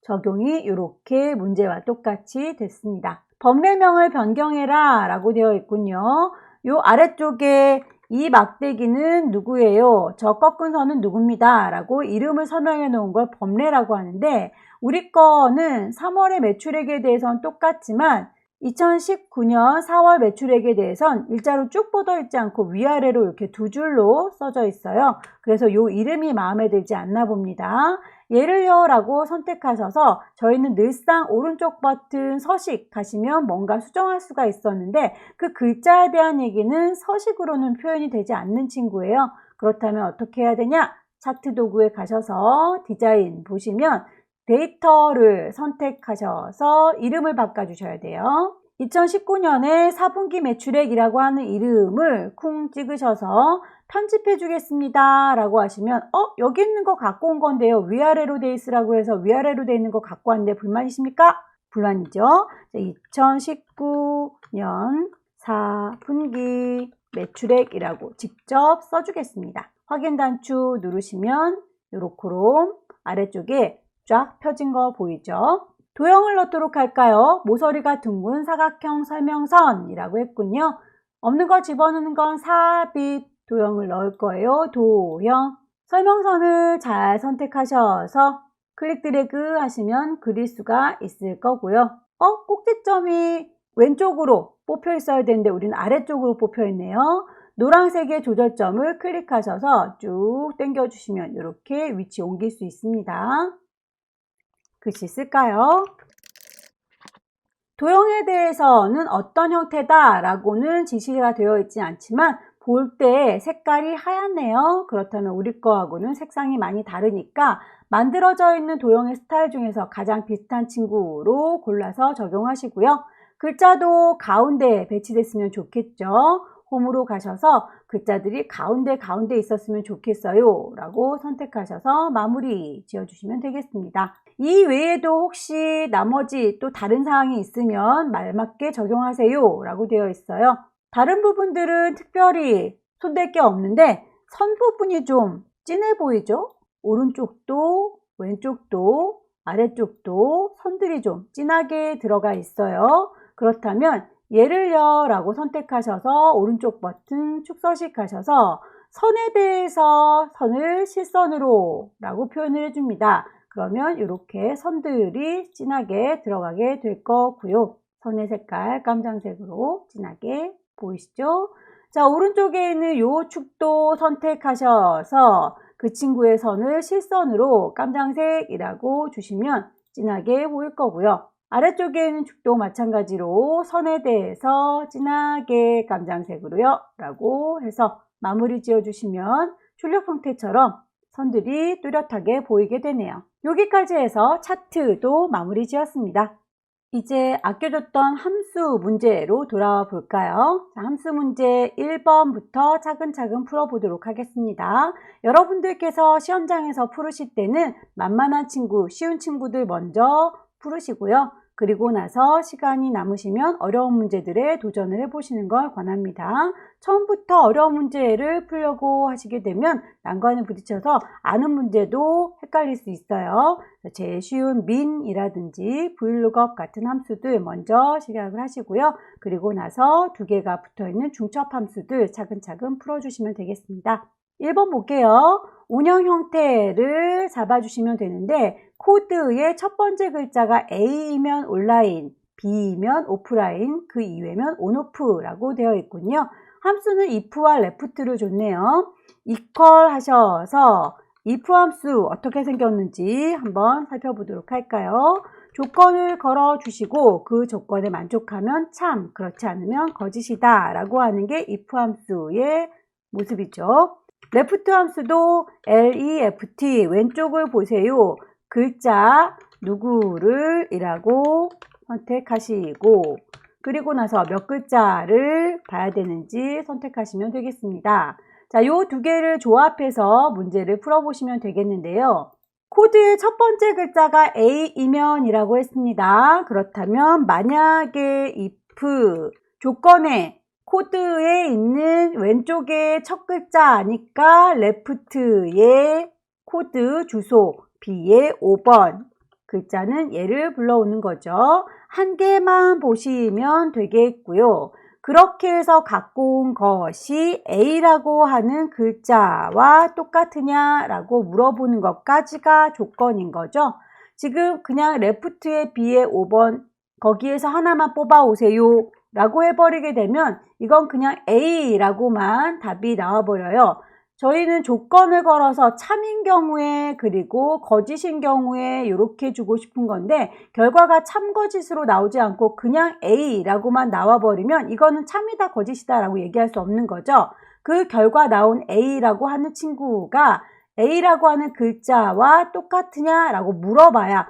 적용이 이렇게 문제와 똑같이 됐습니다. 범례명을 변경해라 라고 되어 있군요. 요 아래쪽에 이 막대기는 누구예요? 저 꺾은 선은 누굽니다 라고 이름을 설명해 놓은 걸 범례라고 하는데 우리 거는 3월의 매출액에 대해서는 똑같지만 2019년 4월 매출액에 대해선 일자로 쭉 뻗어 있지 않고 위아래로 이렇게 두 줄로 써져 있어요. 그래서 이 이름이 마음에 들지 않나 봅니다. 얘를요 라고 선택하셔서 저희는 늘상 오른쪽 버튼 서식 하시면 뭔가 수정할 수가 있었는데 그 글자에 대한 얘기는 서식으로는 표현이 되지 않는 친구예요. 그렇다면 어떻게 해야 되냐? 차트 도구에 가셔서 디자인 보시면 데이터를 선택하셔서 이름을 바꿔주셔야 돼요. 2019년에 4분기 매출액이라고 하는 이름을 쿵 찍으셔서 편집해 주겠습니다 라고 하시면 여기 있는 거 갖고 온 건데요. 위아래로 돼 있으라고 해서 위아래로 돼 있는 거 갖고 왔는데 불만이십니까? 불만이죠. 2019년 4분기 매출액이라고 직접 써주겠습니다. 확인 단추 누르시면 요렇게로 아래쪽에 쫙 펴진 거 보이죠? 도형을 넣도록 할까요? 모서리가 둥근 사각형 설명선이라고 했군요. 없는 거 집어넣는 건 삽입 도형을 넣을 거예요. 도형 설명선을 잘 선택하셔서 클릭 드래그 하시면 그릴 수가 있을 거고요. 꼭지점이 왼쪽으로 뽑혀 있어야 되는데 우리는 아래쪽으로 뽑혀 있네요. 노란색의 조절점을 클릭하셔서 쭉 당겨 주시면 이렇게 위치 옮길 수 있습니다. 글씨 쓸까요? 도형에 대해서는 어떤 형태다 라고는 지시가 되어 있지 않지만 볼 때 색깔이 하얗네요. 그렇다면 우리 거하고는 색상이 많이 다르니까 만들어져 있는 도형의 스타일 중에서 가장 비슷한 친구로 골라서 적용하시고요. 글자도 가운데 배치됐으면 좋겠죠. 홈으로 가셔서 글자들이 가운데 있었으면 좋겠어요 라고 선택하셔서 마무리 지어주시면 되겠습니다. 이 외에도 혹시 나머지 또 다른 사항이 있으면 말맞게 적용하세요 라고 되어 있어요. 다른 부분들은 특별히 손댈 게 없는데 선 부분이 좀 진해 보이죠? 오른쪽도 왼쪽도 아래쪽도 선들이 좀 진하게 들어가 있어요. 그렇다면 얘를요 라고 선택하셔서 오른쪽 버튼 축서식 하셔서 선에 대해서 선을 실선으로 라고 표현을 해줍니다. 그러면 이렇게 선들이 진하게 들어가게 될 거고요. 선의 색깔 깜장색으로 진하게 보이시죠? 자, 오른쪽에 있는 요 축도 선택하셔서 그 친구의 선을 실선으로 깜장색이라고 주시면 진하게 보일 거고요. 아래쪽에 있는 축도 마찬가지로 선에 대해서 진하게 깜장색으로요 라고 해서 마무리 지어 주시면 출력 형태처럼 선들이 뚜렷하게 보이게 되네요. 여기까지 해서 차트도 마무리 지었습니다. 이제 아껴줬던 함수 문제로 돌아와 볼까요? 자, 함수 문제 1번부터 차근차근 풀어보도록 하겠습니다. 여러분들께서 시험장에서 풀으실 때는 만만한 친구, 쉬운 친구들 먼저 풀으시고요. 그리고 나서 시간이 남으시면 어려운 문제들에 도전을 해보시는 걸 권합니다. 처음부터 어려운 문제를 풀려고 하시게 되면 난관에 부딪혀서 아는 문제도 헷갈릴 수 있어요. 제일 쉬운 min이라든지 vlookup 같은 함수들 먼저 시작을 하시고요. 그리고 나서 두 개가 붙어있는 중첩 함수들 차근차근 풀어주시면 되겠습니다. 1번 볼게요. 운영 형태를 잡아주시면 되는데 코드의 첫 번째 글자가 A이면 온라인, B이면 오프라인, 그 이외면 온오프라고 되어 있군요. 함수는 if와 left를 줬네요. equal 하셔서 if 함수 어떻게 생겼는지 한번 살펴보도록 할까요? 조건을 걸어 주시고 그 조건에 만족하면 참, 그렇지 않으면 거짓이다 라고 하는 게 if 함수의 모습이죠. 레프트 함수도 left, 왼쪽을 보세요. 글자 누구를 이라고 선택하시고 그리고 나서 몇 글자를 봐야 되는지 선택하시면 되겠습니다. 자, 요 두 개를 조합해서 문제를 풀어보시면 되겠는데요. 코드의 첫 번째 글자가 A이면 이라고 했습니다. 그렇다면 만약에 if 조건에 코드에 있는 왼쪽에 첫 글자니까 left의 코드 주소 B의 5번 글자는 얘를 불러오는 거죠. 한 개만 보시면 되겠고요. 그렇게 해서 갖고 온 것이 A라고 하는 글자와 똑같으냐라고 물어보는 것까지가 조건인 거죠. 지금 그냥 left의 B의 5번 거기에서 하나만 뽑아 오세요 라고 해버리게 되면 이건 그냥 A라고만 답이 나와버려요. 저희는 조건을 걸어서 참인 경우에 그리고 거짓인 경우에 이렇게 주고 싶은 건데 결과가 참 거짓으로 나오지 않고 그냥 A라고만 나와버리면 이거는 참이다 거짓이다 라고 얘기할 수 없는 거죠. 그 결과 나온 A라고 하는 친구가 A라고 하는 글자와 똑같으냐 라고 물어봐야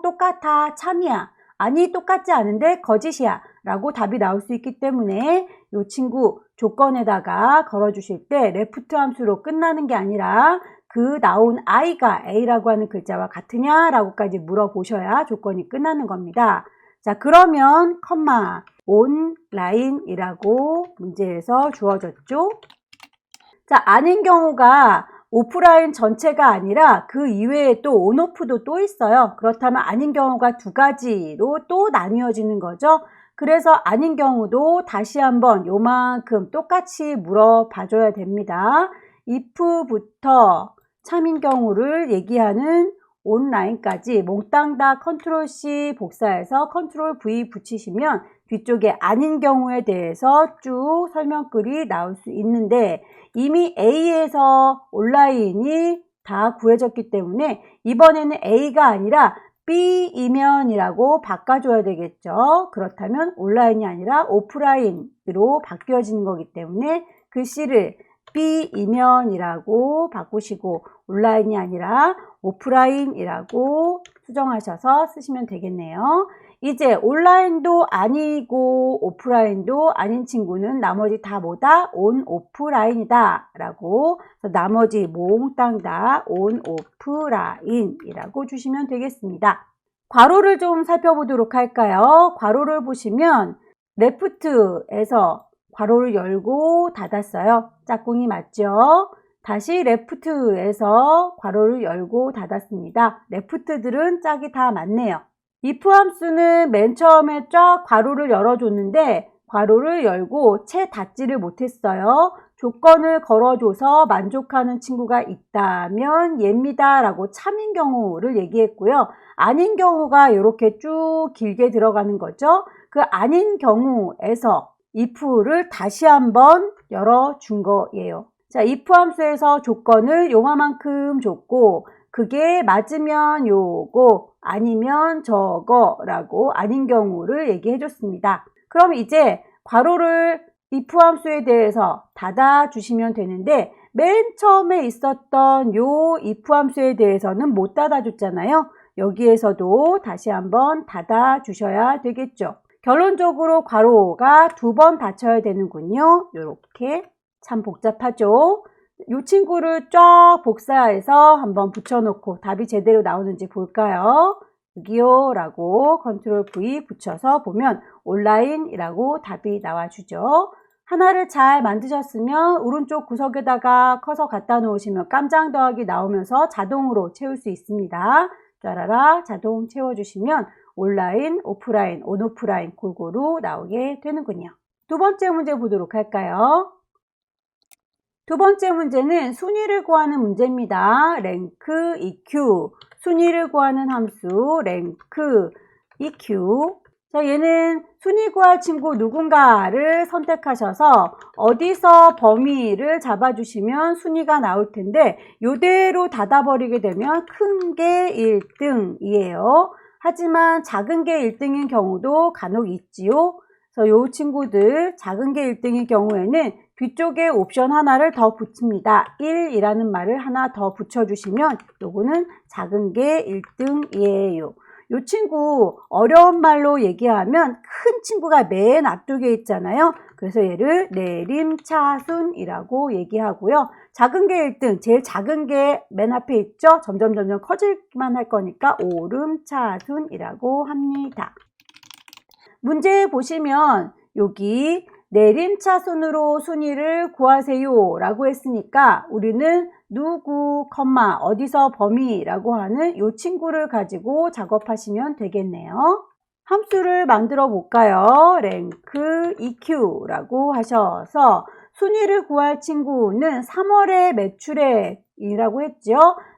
똑같아 참이야 아니 똑같지 않은데 거짓이야 라고 답이 나올 수 있기 때문에 이 친구 조건에다가 걸어주실 때 레프트 함수로 끝나는 게 아니라 그 나온 i가 a라고 하는 글자와 같으냐 라고까지 물어보셔야 조건이 끝나는 겁니다. 자, 그러면 컴마 온라인이라고 문제에서 주어졌죠. 자, 아닌 경우가 오프라인 전체가 아니라 그 이외에 또 온오프도 또 있어요. 그렇다면 아닌 경우가 두 가지로 또 나뉘어지는 거죠. 그래서 아닌 경우도 다시 한번 요만큼 똑같이 물어봐 줘야 됩니다. if부터 참인 경우를 얘기하는 온라인까지 몽땅 다 컨트롤 C 복사해서 컨트롤 V 붙이시면 뒤쪽에 아닌 경우에 대해서 쭉 설명글이 나올 수 있는데 이미 A에서 온라인이 다 구해졌기 때문에 이번에는 A가 아니라 B이면이라고 바꿔줘야 되겠죠. 그렇다면 온라인이 아니라 오프라인으로 바뀌어지는 거기 때문에 글씨를 B이면이라고 바꾸시고 온라인이 아니라 오프라인이라고 수정하셔서 쓰시면 되겠네요. 이제 온라인도 아니고 오프라인도 아닌 친구는 나머지 다 뭐다? 온 오프라인이다 라고 나머지 몽땅 다 온 오프라인이라고 주시면 되겠습니다. 괄호를 좀 살펴보도록 할까요? 괄호를 보시면 레프트에서 괄호를 열고 닫았어요. 짝꿍이 맞죠? 다시 레프트에서 괄호를 열고 닫았습니다. 레프트들은 짝이 다 맞네요. if 함수는 맨 처음에 쫙 괄호를 열어줬는데 괄호를 열고 채 닫지를 못했어요. 조건을 걸어줘서 만족하는 친구가 있다면 얘입니다 라고 참인 경우를 얘기했고요. 아닌 경우가 이렇게 쭉 길게 들어가는 거죠. 그 아닌 경우에서 if를 다시 한번 열어준 거예요. 자, if 함수에서 조건을 요만큼 줬고 그게 맞으면 요거 아니면 저거라고 아닌 경우를 얘기해 줬습니다. 그럼 이제 괄호를 if 함수에 대해서 닫아 주시면 되는데 맨 처음에 있었던 요 if 함수에 대해서는 못 닫아 줬잖아요. 여기에서도 다시 한번 닫아 주셔야 되겠죠. 결론적으로 괄호가 두 번 닫혀야 되는군요. 이렇게 참 복잡하죠. 이 친구를 쫙 복사해서 한번 붙여놓고 답이 제대로 나오는지 볼까요? 여기요 라고 컨트롤 V 붙여서 보면 온라인이라고 답이 나와주죠. 하나를 잘 만드셨으면 오른쪽 구석에다가 커서 갖다 놓으시면 깜장 더하기 나오면서 자동으로 채울 수 있습니다. 짜라라 자동 채워주시면 온라인, 오프라인, 온오프라인 골고루 나오게 되는군요. 두 번째 문제 보도록 할까요? 두 번째 문제는 순위를 구하는 문제입니다. 랭크 EQ, 순위를 구하는 함수 랭크 EQ. 자, 얘는 순위 구할 친구 누군가를 선택하셔서 어디서 범위를 잡아주시면 순위가 나올 텐데 이대로 닫아버리게 되면 큰 게 1등이에요. 하지만 작은 게 1등인 경우도 간혹 있지요. 그래서 이 친구들 작은 게 1등인 경우에는 뒤쪽에 옵션 하나를 더 붙입니다. 1이라는 말을 하나 더 붙여주시면 요거는 작은 게 1등이에요. 이 친구 어려운 말로 얘기하면 큰 친구가 맨 앞쪽에 있잖아요. 그래서 얘를 내림차순이라고 얘기하고요. 작은 게 1등, 제일 작은 게 맨 앞에 있죠. 점점 커지기만 할 거니까 오름차순이라고 합니다. 문제 보시면 여기 내림차순으로 순위를 구하세요 라고 했으니까 우리는 누구, 어디서 범위라고 하는 이 친구를 가지고 작업하시면 되겠네요. 함수를 만들어 볼까요? 랭크 EQ라고 하셔서 순위를 구할 친구는 3월의 매출액이라고 했죠.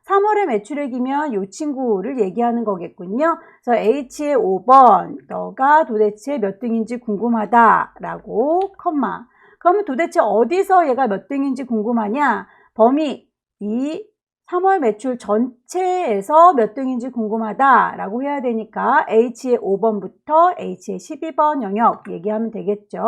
3월의 매출액이면 이 친구를 얘기하는 거겠군요. 그래서 H의 5번, 너가 도대체 몇 등인지 궁금하다라고 그러면 도대체 어디서 얘가 몇 등인지 궁금하냐? 범위 이 3월 매출 전체에서 몇 등인지 궁금하다라고 해야 되니까 H의 5번부터 H의 12번 영역 얘기하면 되겠죠.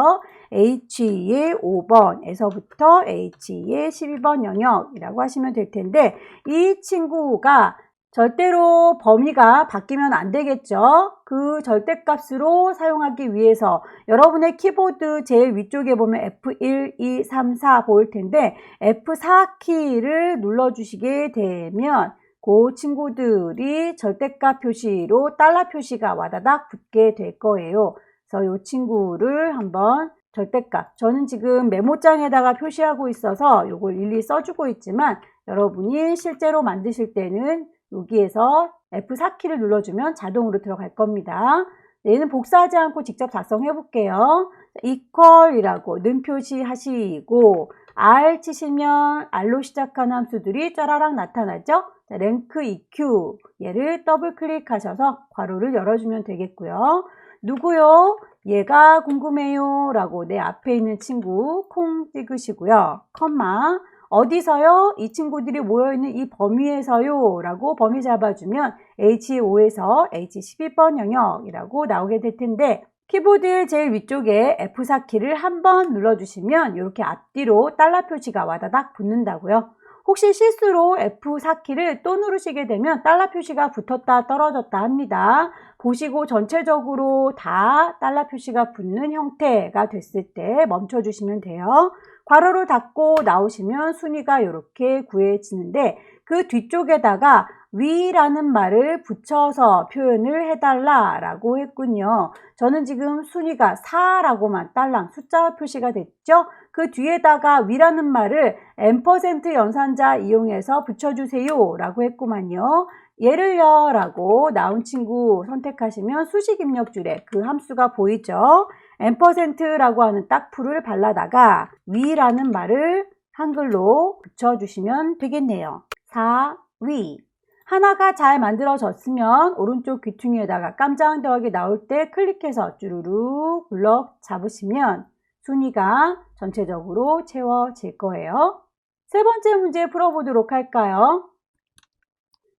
H의 5번에서부터 H의 12번 영역이라고 하시면 될 텐데 이 친구가 절대로 범위가 바뀌면 안 되겠죠. 그 절대값으로 사용하기 위해서 여러분의 키보드 제일 위쪽에 보면 F1, 2, 3, 4 보일 텐데 F4 키를 눌러주시게 되면 그 친구들이 절대값 표시로 달러 표시가 와다닥 붙게 될 거예요. 그래서 이 친구를 한번 절대값, 저는 지금 메모장에다가 표시하고 있어서 이걸 일일이 써주고 있지만 여러분이 실제로 만드실 때는 여기에서 F4키를 눌러주면 자동으로 들어갈 겁니다. 얘는 복사하지 않고 직접 작성해 볼게요. equal이라고 는 표시하시고 R 치시면 R로 시작하는 함수들이 짜라락 나타나죠. 랭크 EQ 얘를 더블 클릭하셔서 괄호를 열어주면 되겠고요. 누구요? 얘가 궁금해요 라고 내 앞에 있는 친구 콩 찍으시고요. 컴마 어디서요? 이 친구들이 모여있는 이 범위에서요 라고 범위 잡아주면 H5에서 H12번 영역이라고 나오게 될 텐데 키보드 제일 위쪽에 F4키를 한번 눌러주시면 이렇게 앞뒤로 달러 표시가 와다닥 붙는다고요. 혹시 실수로 F4키를 또 누르시게 되면 달러 표시가 붙었다 떨어졌다 합니다. 보시고 전체적으로 다 달러 표시가 붙는 형태가 됐을 때 멈춰주시면 돼요. 괄호를 닫고 나오시면 순위가 이렇게 구해지는데 그 뒤쪽에다가 위라는 말을 붙여서 표현을 해달라 라고 했군요. 저는 지금 순위가 4라고만 딸랑 숫자 표시가 됐죠. 그 뒤에다가 위라는 말을 %, 연산자 이용해서 붙여주세요 라고 했구만요. 예를요 라고 나온 친구 선택하시면 수식 입력줄에 그 함수가 보이죠. %라고 하는 딱풀을 발라다가 위라는 말을 한글로 붙여주시면 되겠네요. 4위 하나가 잘 만들어졌으면 오른쪽 귀퉁이에다가 깜짝 더하기 나올 때 클릭해서 쭈루룩 블럭 잡으시면 순위가 전체적으로 채워질 거예요. 세 번째 문제 풀어보도록 할까요?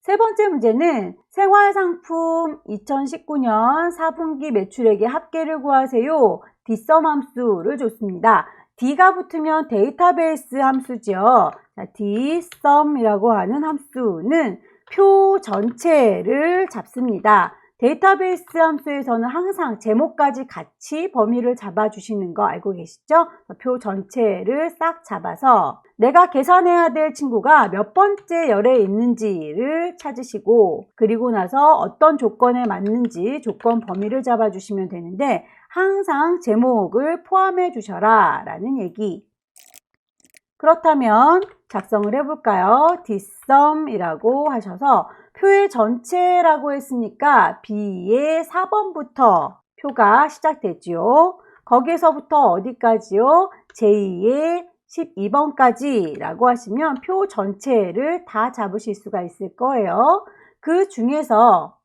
세 번째 문제는 생활상품 2019년 4분기 매출액의 합계를 구하세요. D썸 함수를 줬습니다. D가 붙으면 데이터베이스 함수죠. D썸이라고 하는 함수는 표 전체를 잡습니다. 데이터베이스 함수에서는 항상 제목까지 같이 범위를 잡아주시는 거 알고 계시죠? 표 전체를 싹 잡아서 내가 계산해야 될 친구가 몇 번째 열에 있는지를 찾으시고 그리고 나서 어떤 조건에 맞는지 조건 범위를 잡아주시면 되는데 항상 제목을 포함해 주셔라 라는 얘기. 그렇다면 작성을 해볼까요? Dsum이라고 하셔서 표의 전체라고 했으니까 B의 4번부터 표가 시작되지요. 거기에서부터 어디까지요? J의 12번까지 라고 하시면 표 전체를 다 잡으실 수가 있을 거예요. 그 중에서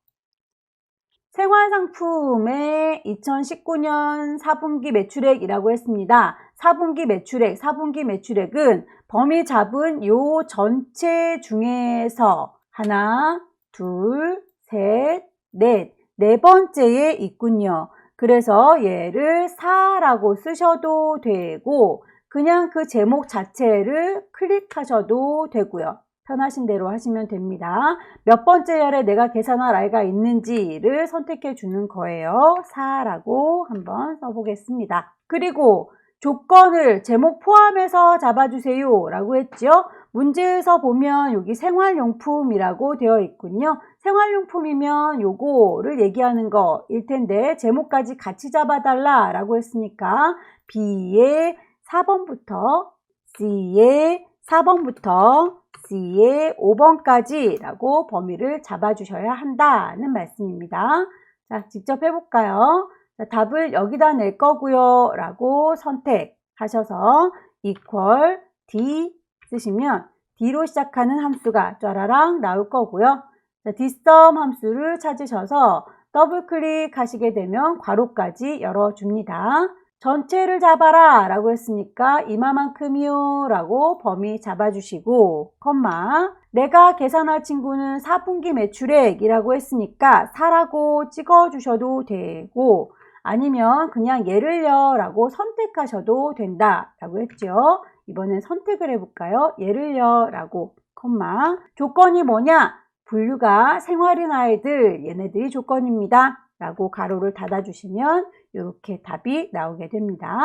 생활상품의 2019년 4분기 매출액이라고 했습니다. 4분기 매출액은 범위 잡은 요 전체 중에서 하나, 둘, 셋, 넷, 네 번째에 있군요. 그래서 얘를 4라고 쓰셔도 되고 그냥 그 제목 자체를 클릭하셔도 되고요. 편하신 대로 하시면 됩니다. 몇 번째 열에 내가 계산할 R가 있는지를 선택해 주는 거예요. 4라고 한번 써보겠습니다. 그리고 조건을 제목 포함해서 잡아주세요 라고 했죠. 문제에서 보면 여기 생활용품이라고 되어 있군요. 생활용품이면 요거를 얘기하는 거일 텐데 제목까지 같이 잡아달라 라고 했으니까 B의 4번부터 C의 4번부터 C의 5번까지 라고 범위를 잡아주셔야 한다는 말씀입니다. 자, 직접 해볼까요? 자, 답을 여기다 낼 거고요 라고 선택하셔서 equal D 쓰시면 D로 시작하는 함수가 쫘라랑 나올 거고요. 자, Dsum 함수를 찾으셔서 더블 클릭하시게 되면 괄호까지 열어줍니다. 전체를 잡아라 라고 했으니까 이마만큼이요 라고 범위 잡아주시고 컴마 내가 계산할 친구는 4분기 매출액이라고 했으니까 4라고 찍어주셔도 되고 아니면 그냥 예를요 라고 선택하셔도 된다 라고 했죠. 이번엔 선택을 해볼까요? 예를요 라고 컴마 조건이 뭐냐? 분류가 생활인 아이들, 얘네들이 조건입니다. 라고 가로를 닫아주시면 이렇게 답이 나오게 됩니다.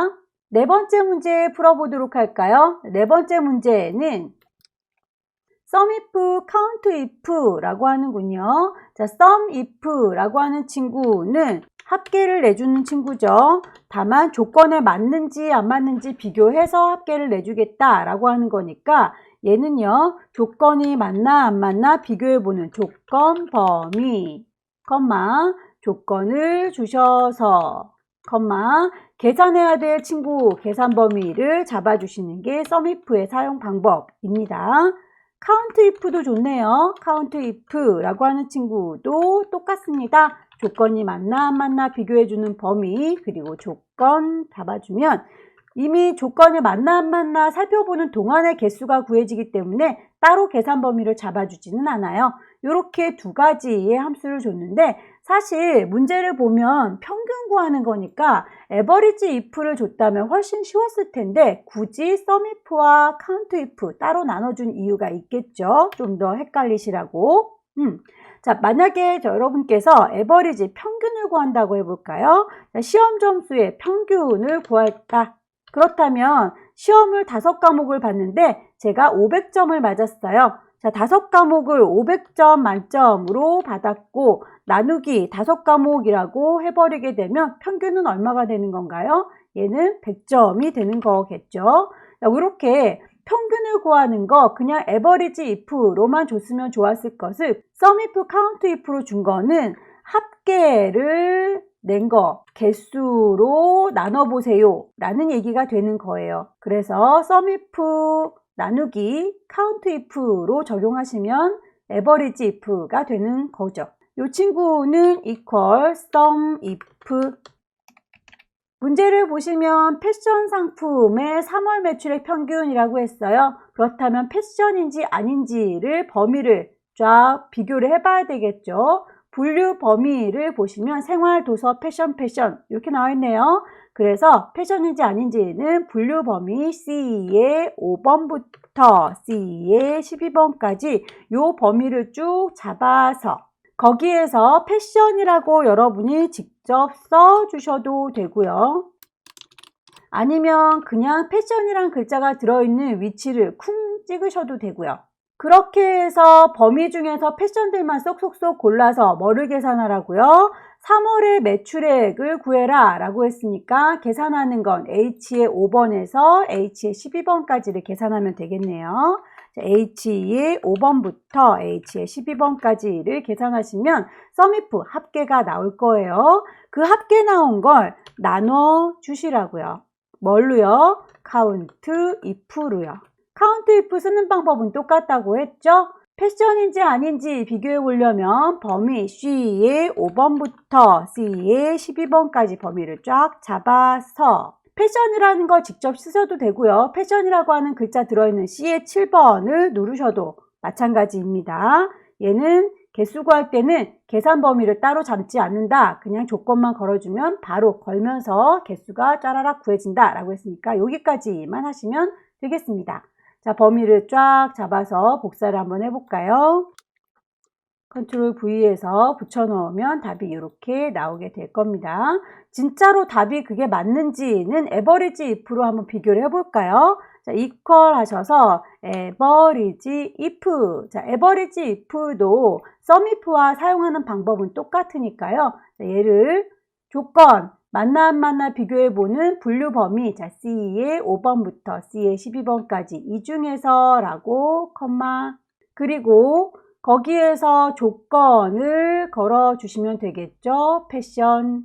네 번째 문제 풀어보도록 할까요? 네 번째 문제는 sum if, count if 라고 하는군요. 자, sum if 라고 하는 친구는 합계를 내주는 친구죠. 다만 조건에 맞는지 안 맞는지 비교해서 합계를 내주겠다 라고 하는 거니까 얘는요, 조건이 맞나 안 맞나 비교해보는 조건 범위, 조건을 주셔서, 계산해야 될 친구 계산 범위를 잡아주시는 게 sum if의 사용 방법입니다. count if도 좋네요. count if라고 하는 친구도 똑같습니다. 조건이 맞나 안 맞나 비교해주는 범위, 그리고 조건 잡아주면 이미 조건이 맞나 안 맞나 살펴보는 동안의 개수가 구해지기 때문에 따로 계산 범위를 잡아주지는 않아요. 이렇게 두 가지의 함수를 줬는데 사실 문제를 보면 평균 구하는 거니까 average if를 줬다면 훨씬 쉬웠을 텐데 굳이 sum if와 count if 따로 나눠준 이유가 있겠죠. 좀 더 헷갈리시라고. 자, 만약에 여러분께서 average 평균을 구한다고 해볼까요? 자, 시험 점수의 평균을 구할까? 그렇다면 시험을 5과목을 봤는데 제가 500점을 맞았어요. 자, 5과목을 500점 만점으로 받았고 나누기 5과목이라고 해버리게 되면 평균은 얼마가 되는 건가요? 얘는 100점이 되는 거겠죠. 자, 이렇게 평균을 구하는 거 그냥 average if로만 줬으면 좋았을 것을 sum if, count if로 준 거는 합계를 낸 거, 개수로 나눠보세요 라는 얘기가 되는 거예요. 그래서 sum if 나누기 count if로 적용하시면 average if가 되는 거죠. 이 친구는 equal sum if. 문제를 보시면 패션 상품의 3월 매출액 평균이라고 했어요. 그렇다면 패션인지 아닌지를 범위를 쫙 비교를 해봐야 되겠죠. 분류 범위를 보시면 생활, 도서, 패션 이렇게 나와 있네요. 그래서 패션인지 아닌지는 분류 범위 C의 5번부터 C의 12번까지 이 범위를 쭉 잡아서 거기에서 패션이라고 여러분이 직접 써주셔도 되고요. 아니면 그냥 패션이란 글자가 들어있는 위치를 쿵 찍으셔도 되고요. 그렇게 해서 범위 중에서 패션들만 쏙쏙쏙 골라서 뭐를 계산하라고요? 3월의 매출액을 구해라 라고 했으니까 계산하는 건 H의 5번에서 H의 12번까지를 계산하면 되겠네요. H의 5번부터 H의 12번까지를 계산하시면 sum if 합계가 나올 거예요. 그 합계 나온 걸 나눠 주시라고요. 뭘로요? count if로요. count if 쓰는 방법은 똑같다고 했죠? 패션인지 아닌지 비교해 보려면 범위 C의 5번부터 C의 12번까지 범위를 쫙 잡아서 패션이라는 거 직접 쓰셔도 되고요. 패션이라고 하는 글자 들어있는 C의 7번을 누르셔도 마찬가지입니다. 얘는 개수 구할 때는 계산 범위를 따로 잡지 않는다. 그냥 조건만 걸어주면 바로 걸면서 개수가 짜라락 구해진다 라고 했으니까 여기까지만 하시면 되겠습니다. 자, 범위를 쫙 잡아서 복사를 한번 해볼까요? 컨트롤 V에서 붙여넣으면 답이 이렇게 나오게 될 겁니다. 진짜로 답이 그게 맞는지는 average if로 한번 비교를 해볼까요? 자, equal 하셔서 average if. 자, average if도 sum if와 사용하는 방법은 똑같으니까요. 자, 얘를 조건 맞나 안 맞나 비교해보는 분류 범위, 자, C의 5번부터 C의 12번까지 이 중에서 라고 그리고 거기에서 조건을 걸어주시면 되겠죠. 패션,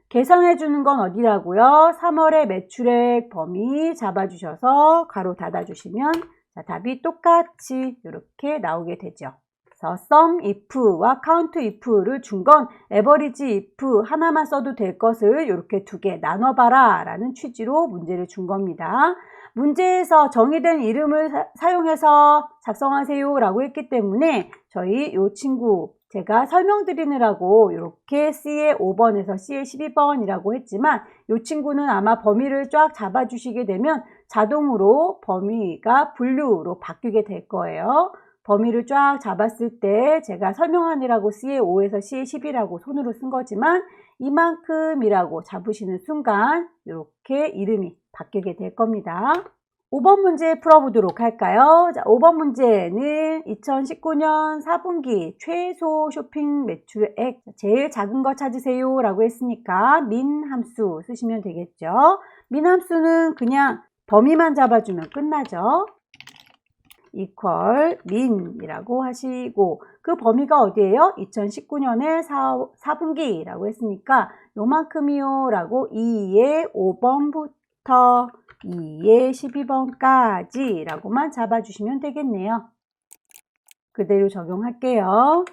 계산해주는 건 어디라고요? 3월의 매출액 범위 잡아주셔서 가로 닫아주시면 자, 답이 똑같이 이렇게 나오게 되죠. 그래서 sum if와 count if를 준 건 average if 하나만 써도 될 것을 이렇게 두 개 나눠봐라 라는 취지로 문제를 준 겁니다. 문제에서 정의된 이름을 사용해서 작성하세요 라고 했기 때문에 저희 이 친구 제가 설명드리느라고 이렇게 C의 5번에서 C의 12번이라고 했지만 이 친구는 아마 범위를 쫙 잡아주시게 되면 자동으로 범위가 분류로 바뀌게 될 거예요. 범위를 쫙 잡았을 때 제가 설명하느라고 C의 5에서 C의 10이라고 손으로 쓴 거지만 이만큼이라고 잡으시는 순간 이렇게 이름이 바뀌게 될 겁니다. 5번 문제 풀어보도록 할까요? 자, 5번 문제는 2019년 4분기 최소 쇼핑 매출액 제일 작은 거 찾으세요 라고 했으니까 민 함수 쓰시면 되겠죠. 민 함수는 그냥 범위만 잡아주면 끝나죠. equal min이라고 하시고 그 범위가 어디예요? 2019년의 4분기라고 했으니까 요만큼이요 라고 2의 5번부터 2의 12번까지 라고만 잡아주시면 되겠네요. 그대로 적용할게요.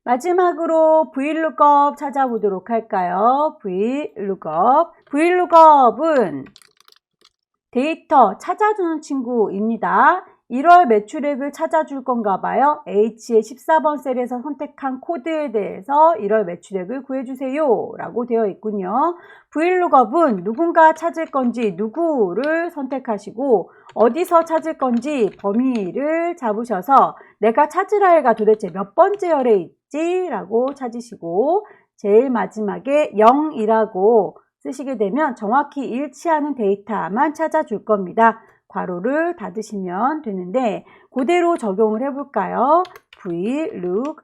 마지막으로 VLOOKUP 찾아보도록 할까요? VLOOKUP은 데이터 찾아주는 친구입니다. 1월 매출액을 찾아줄 건가 봐요. H의 14번 셀에서 선택한 코드에 대해서 1월 매출액을 구해주세요 라고 되어 있군요. VLOOKUP은 누군가 찾을 건지 누구를 선택하시고 어디서 찾을 건지 범위를 잡으셔서 내가 찾으라 애가 도대체 몇 번째 열에 있지? 라고 찾으시고 제일 마지막에 0이라고 쓰시게 되면 정확히 일치하는 데이터만 찾아줄 겁니다. 괄호를 닫으시면 되는데 그대로 적용을 해볼까요? VLOOKUP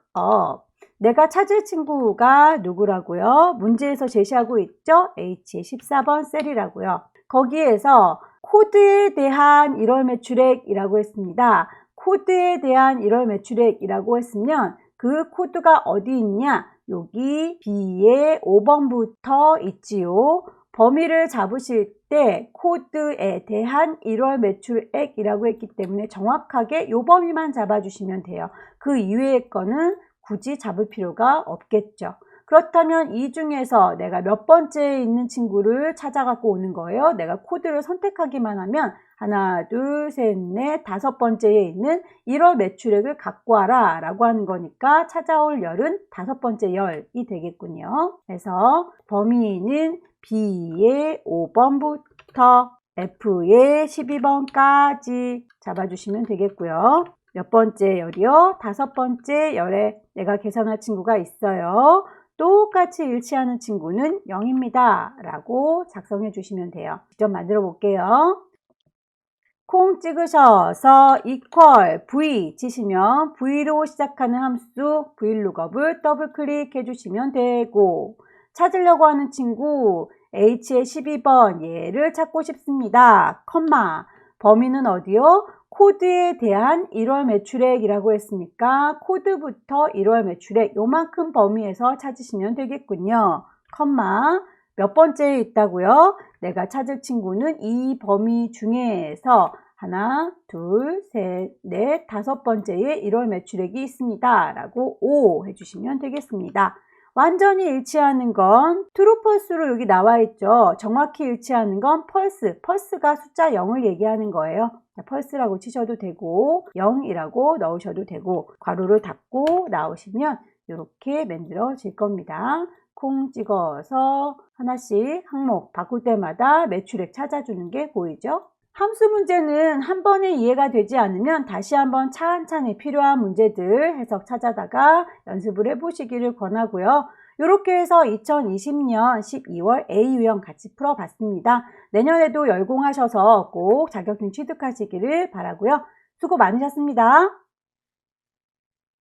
내가 찾을 친구가 누구라고요? 문제에서 제시하고 있죠? H의 14번 셀이라고요. 거기에서 코드에 대한 1월 매출액이라고 했습니다. 코드에 대한 1월 매출액이라고 했으면 그 코드가 어디 있냐? 여기 B의 5번부터 있지요. 범위를 잡으실 때 코드에 대한 1월 매출액이라고 했기 때문에 정확하게 이 범위만 잡아주시면 돼요. 그 이외의 거는 굳이 잡을 필요가 없겠죠. 그렇다면 이 중에서 내가 몇 번째에 있는 친구를 찾아갖고 오는 거예요. 내가 코드를 선택하기만 하면 하나, 둘, 셋, 넷, 5번째에 있는 1월 매출액을 갖고 와라 라고 하는 거니까 찾아올 열은 5번째 열이 되겠군요. 그래서 범위는 B의 5번부터 F의 12번까지 잡아주시면 되겠고요. 몇 번째 열이요? 5번째 열에 내가 계산할 친구가 있어요. 똑같이 일치하는 친구는 0입니다. 라고 작성해 주시면 돼요. 직접 만들어 볼게요. 콩 찍으셔서 equal v 치시면 v로 시작하는 함수 VLOOKUP을 더블 클릭해 주시면 되고 찾으려고 하는 친구 H의 12번 얘를 찾고 싶습니다. 컴마 범위는 어디요? 코드에 대한 1월 매출액이라고 했으니까 코드부터 1월 매출액 요만큼 범위에서 찾으시면 되겠군요. 컴마 몇 번째에 있다고요? 내가 찾을 친구는 이 범위 중에서 하나, 둘, 셋, 넷, 5번째에 1월 매출액이 있습니다. 라고 5 해주시면 되겠습니다. 완전히 일치하는 건 true, false로 여기 나와 있죠. 정확히 일치하는 건 false, false가 숫자 0을 얘기하는 거예요. false라고 치셔도 되고 0이라고 넣으셔도 되고 괄호를 닫고 나오시면 이렇게 만들어질 겁니다. 콩 찍어서 하나씩 항목 바꿀 때마다 매출액 찾아주는 게 보이죠? 함수 문제는 한 번에 이해가 되지 않으면 다시 한번 찬찬히 필요한 문제들 해석 찾아다가 연습을 해보시기를 권하고요. 이렇게 해서 2020년 12월 A 유형 같이 풀어봤습니다. 내년에도 열공하셔서 꼭 자격증 취득하시기를 바라고요. 수고 많으셨습니다.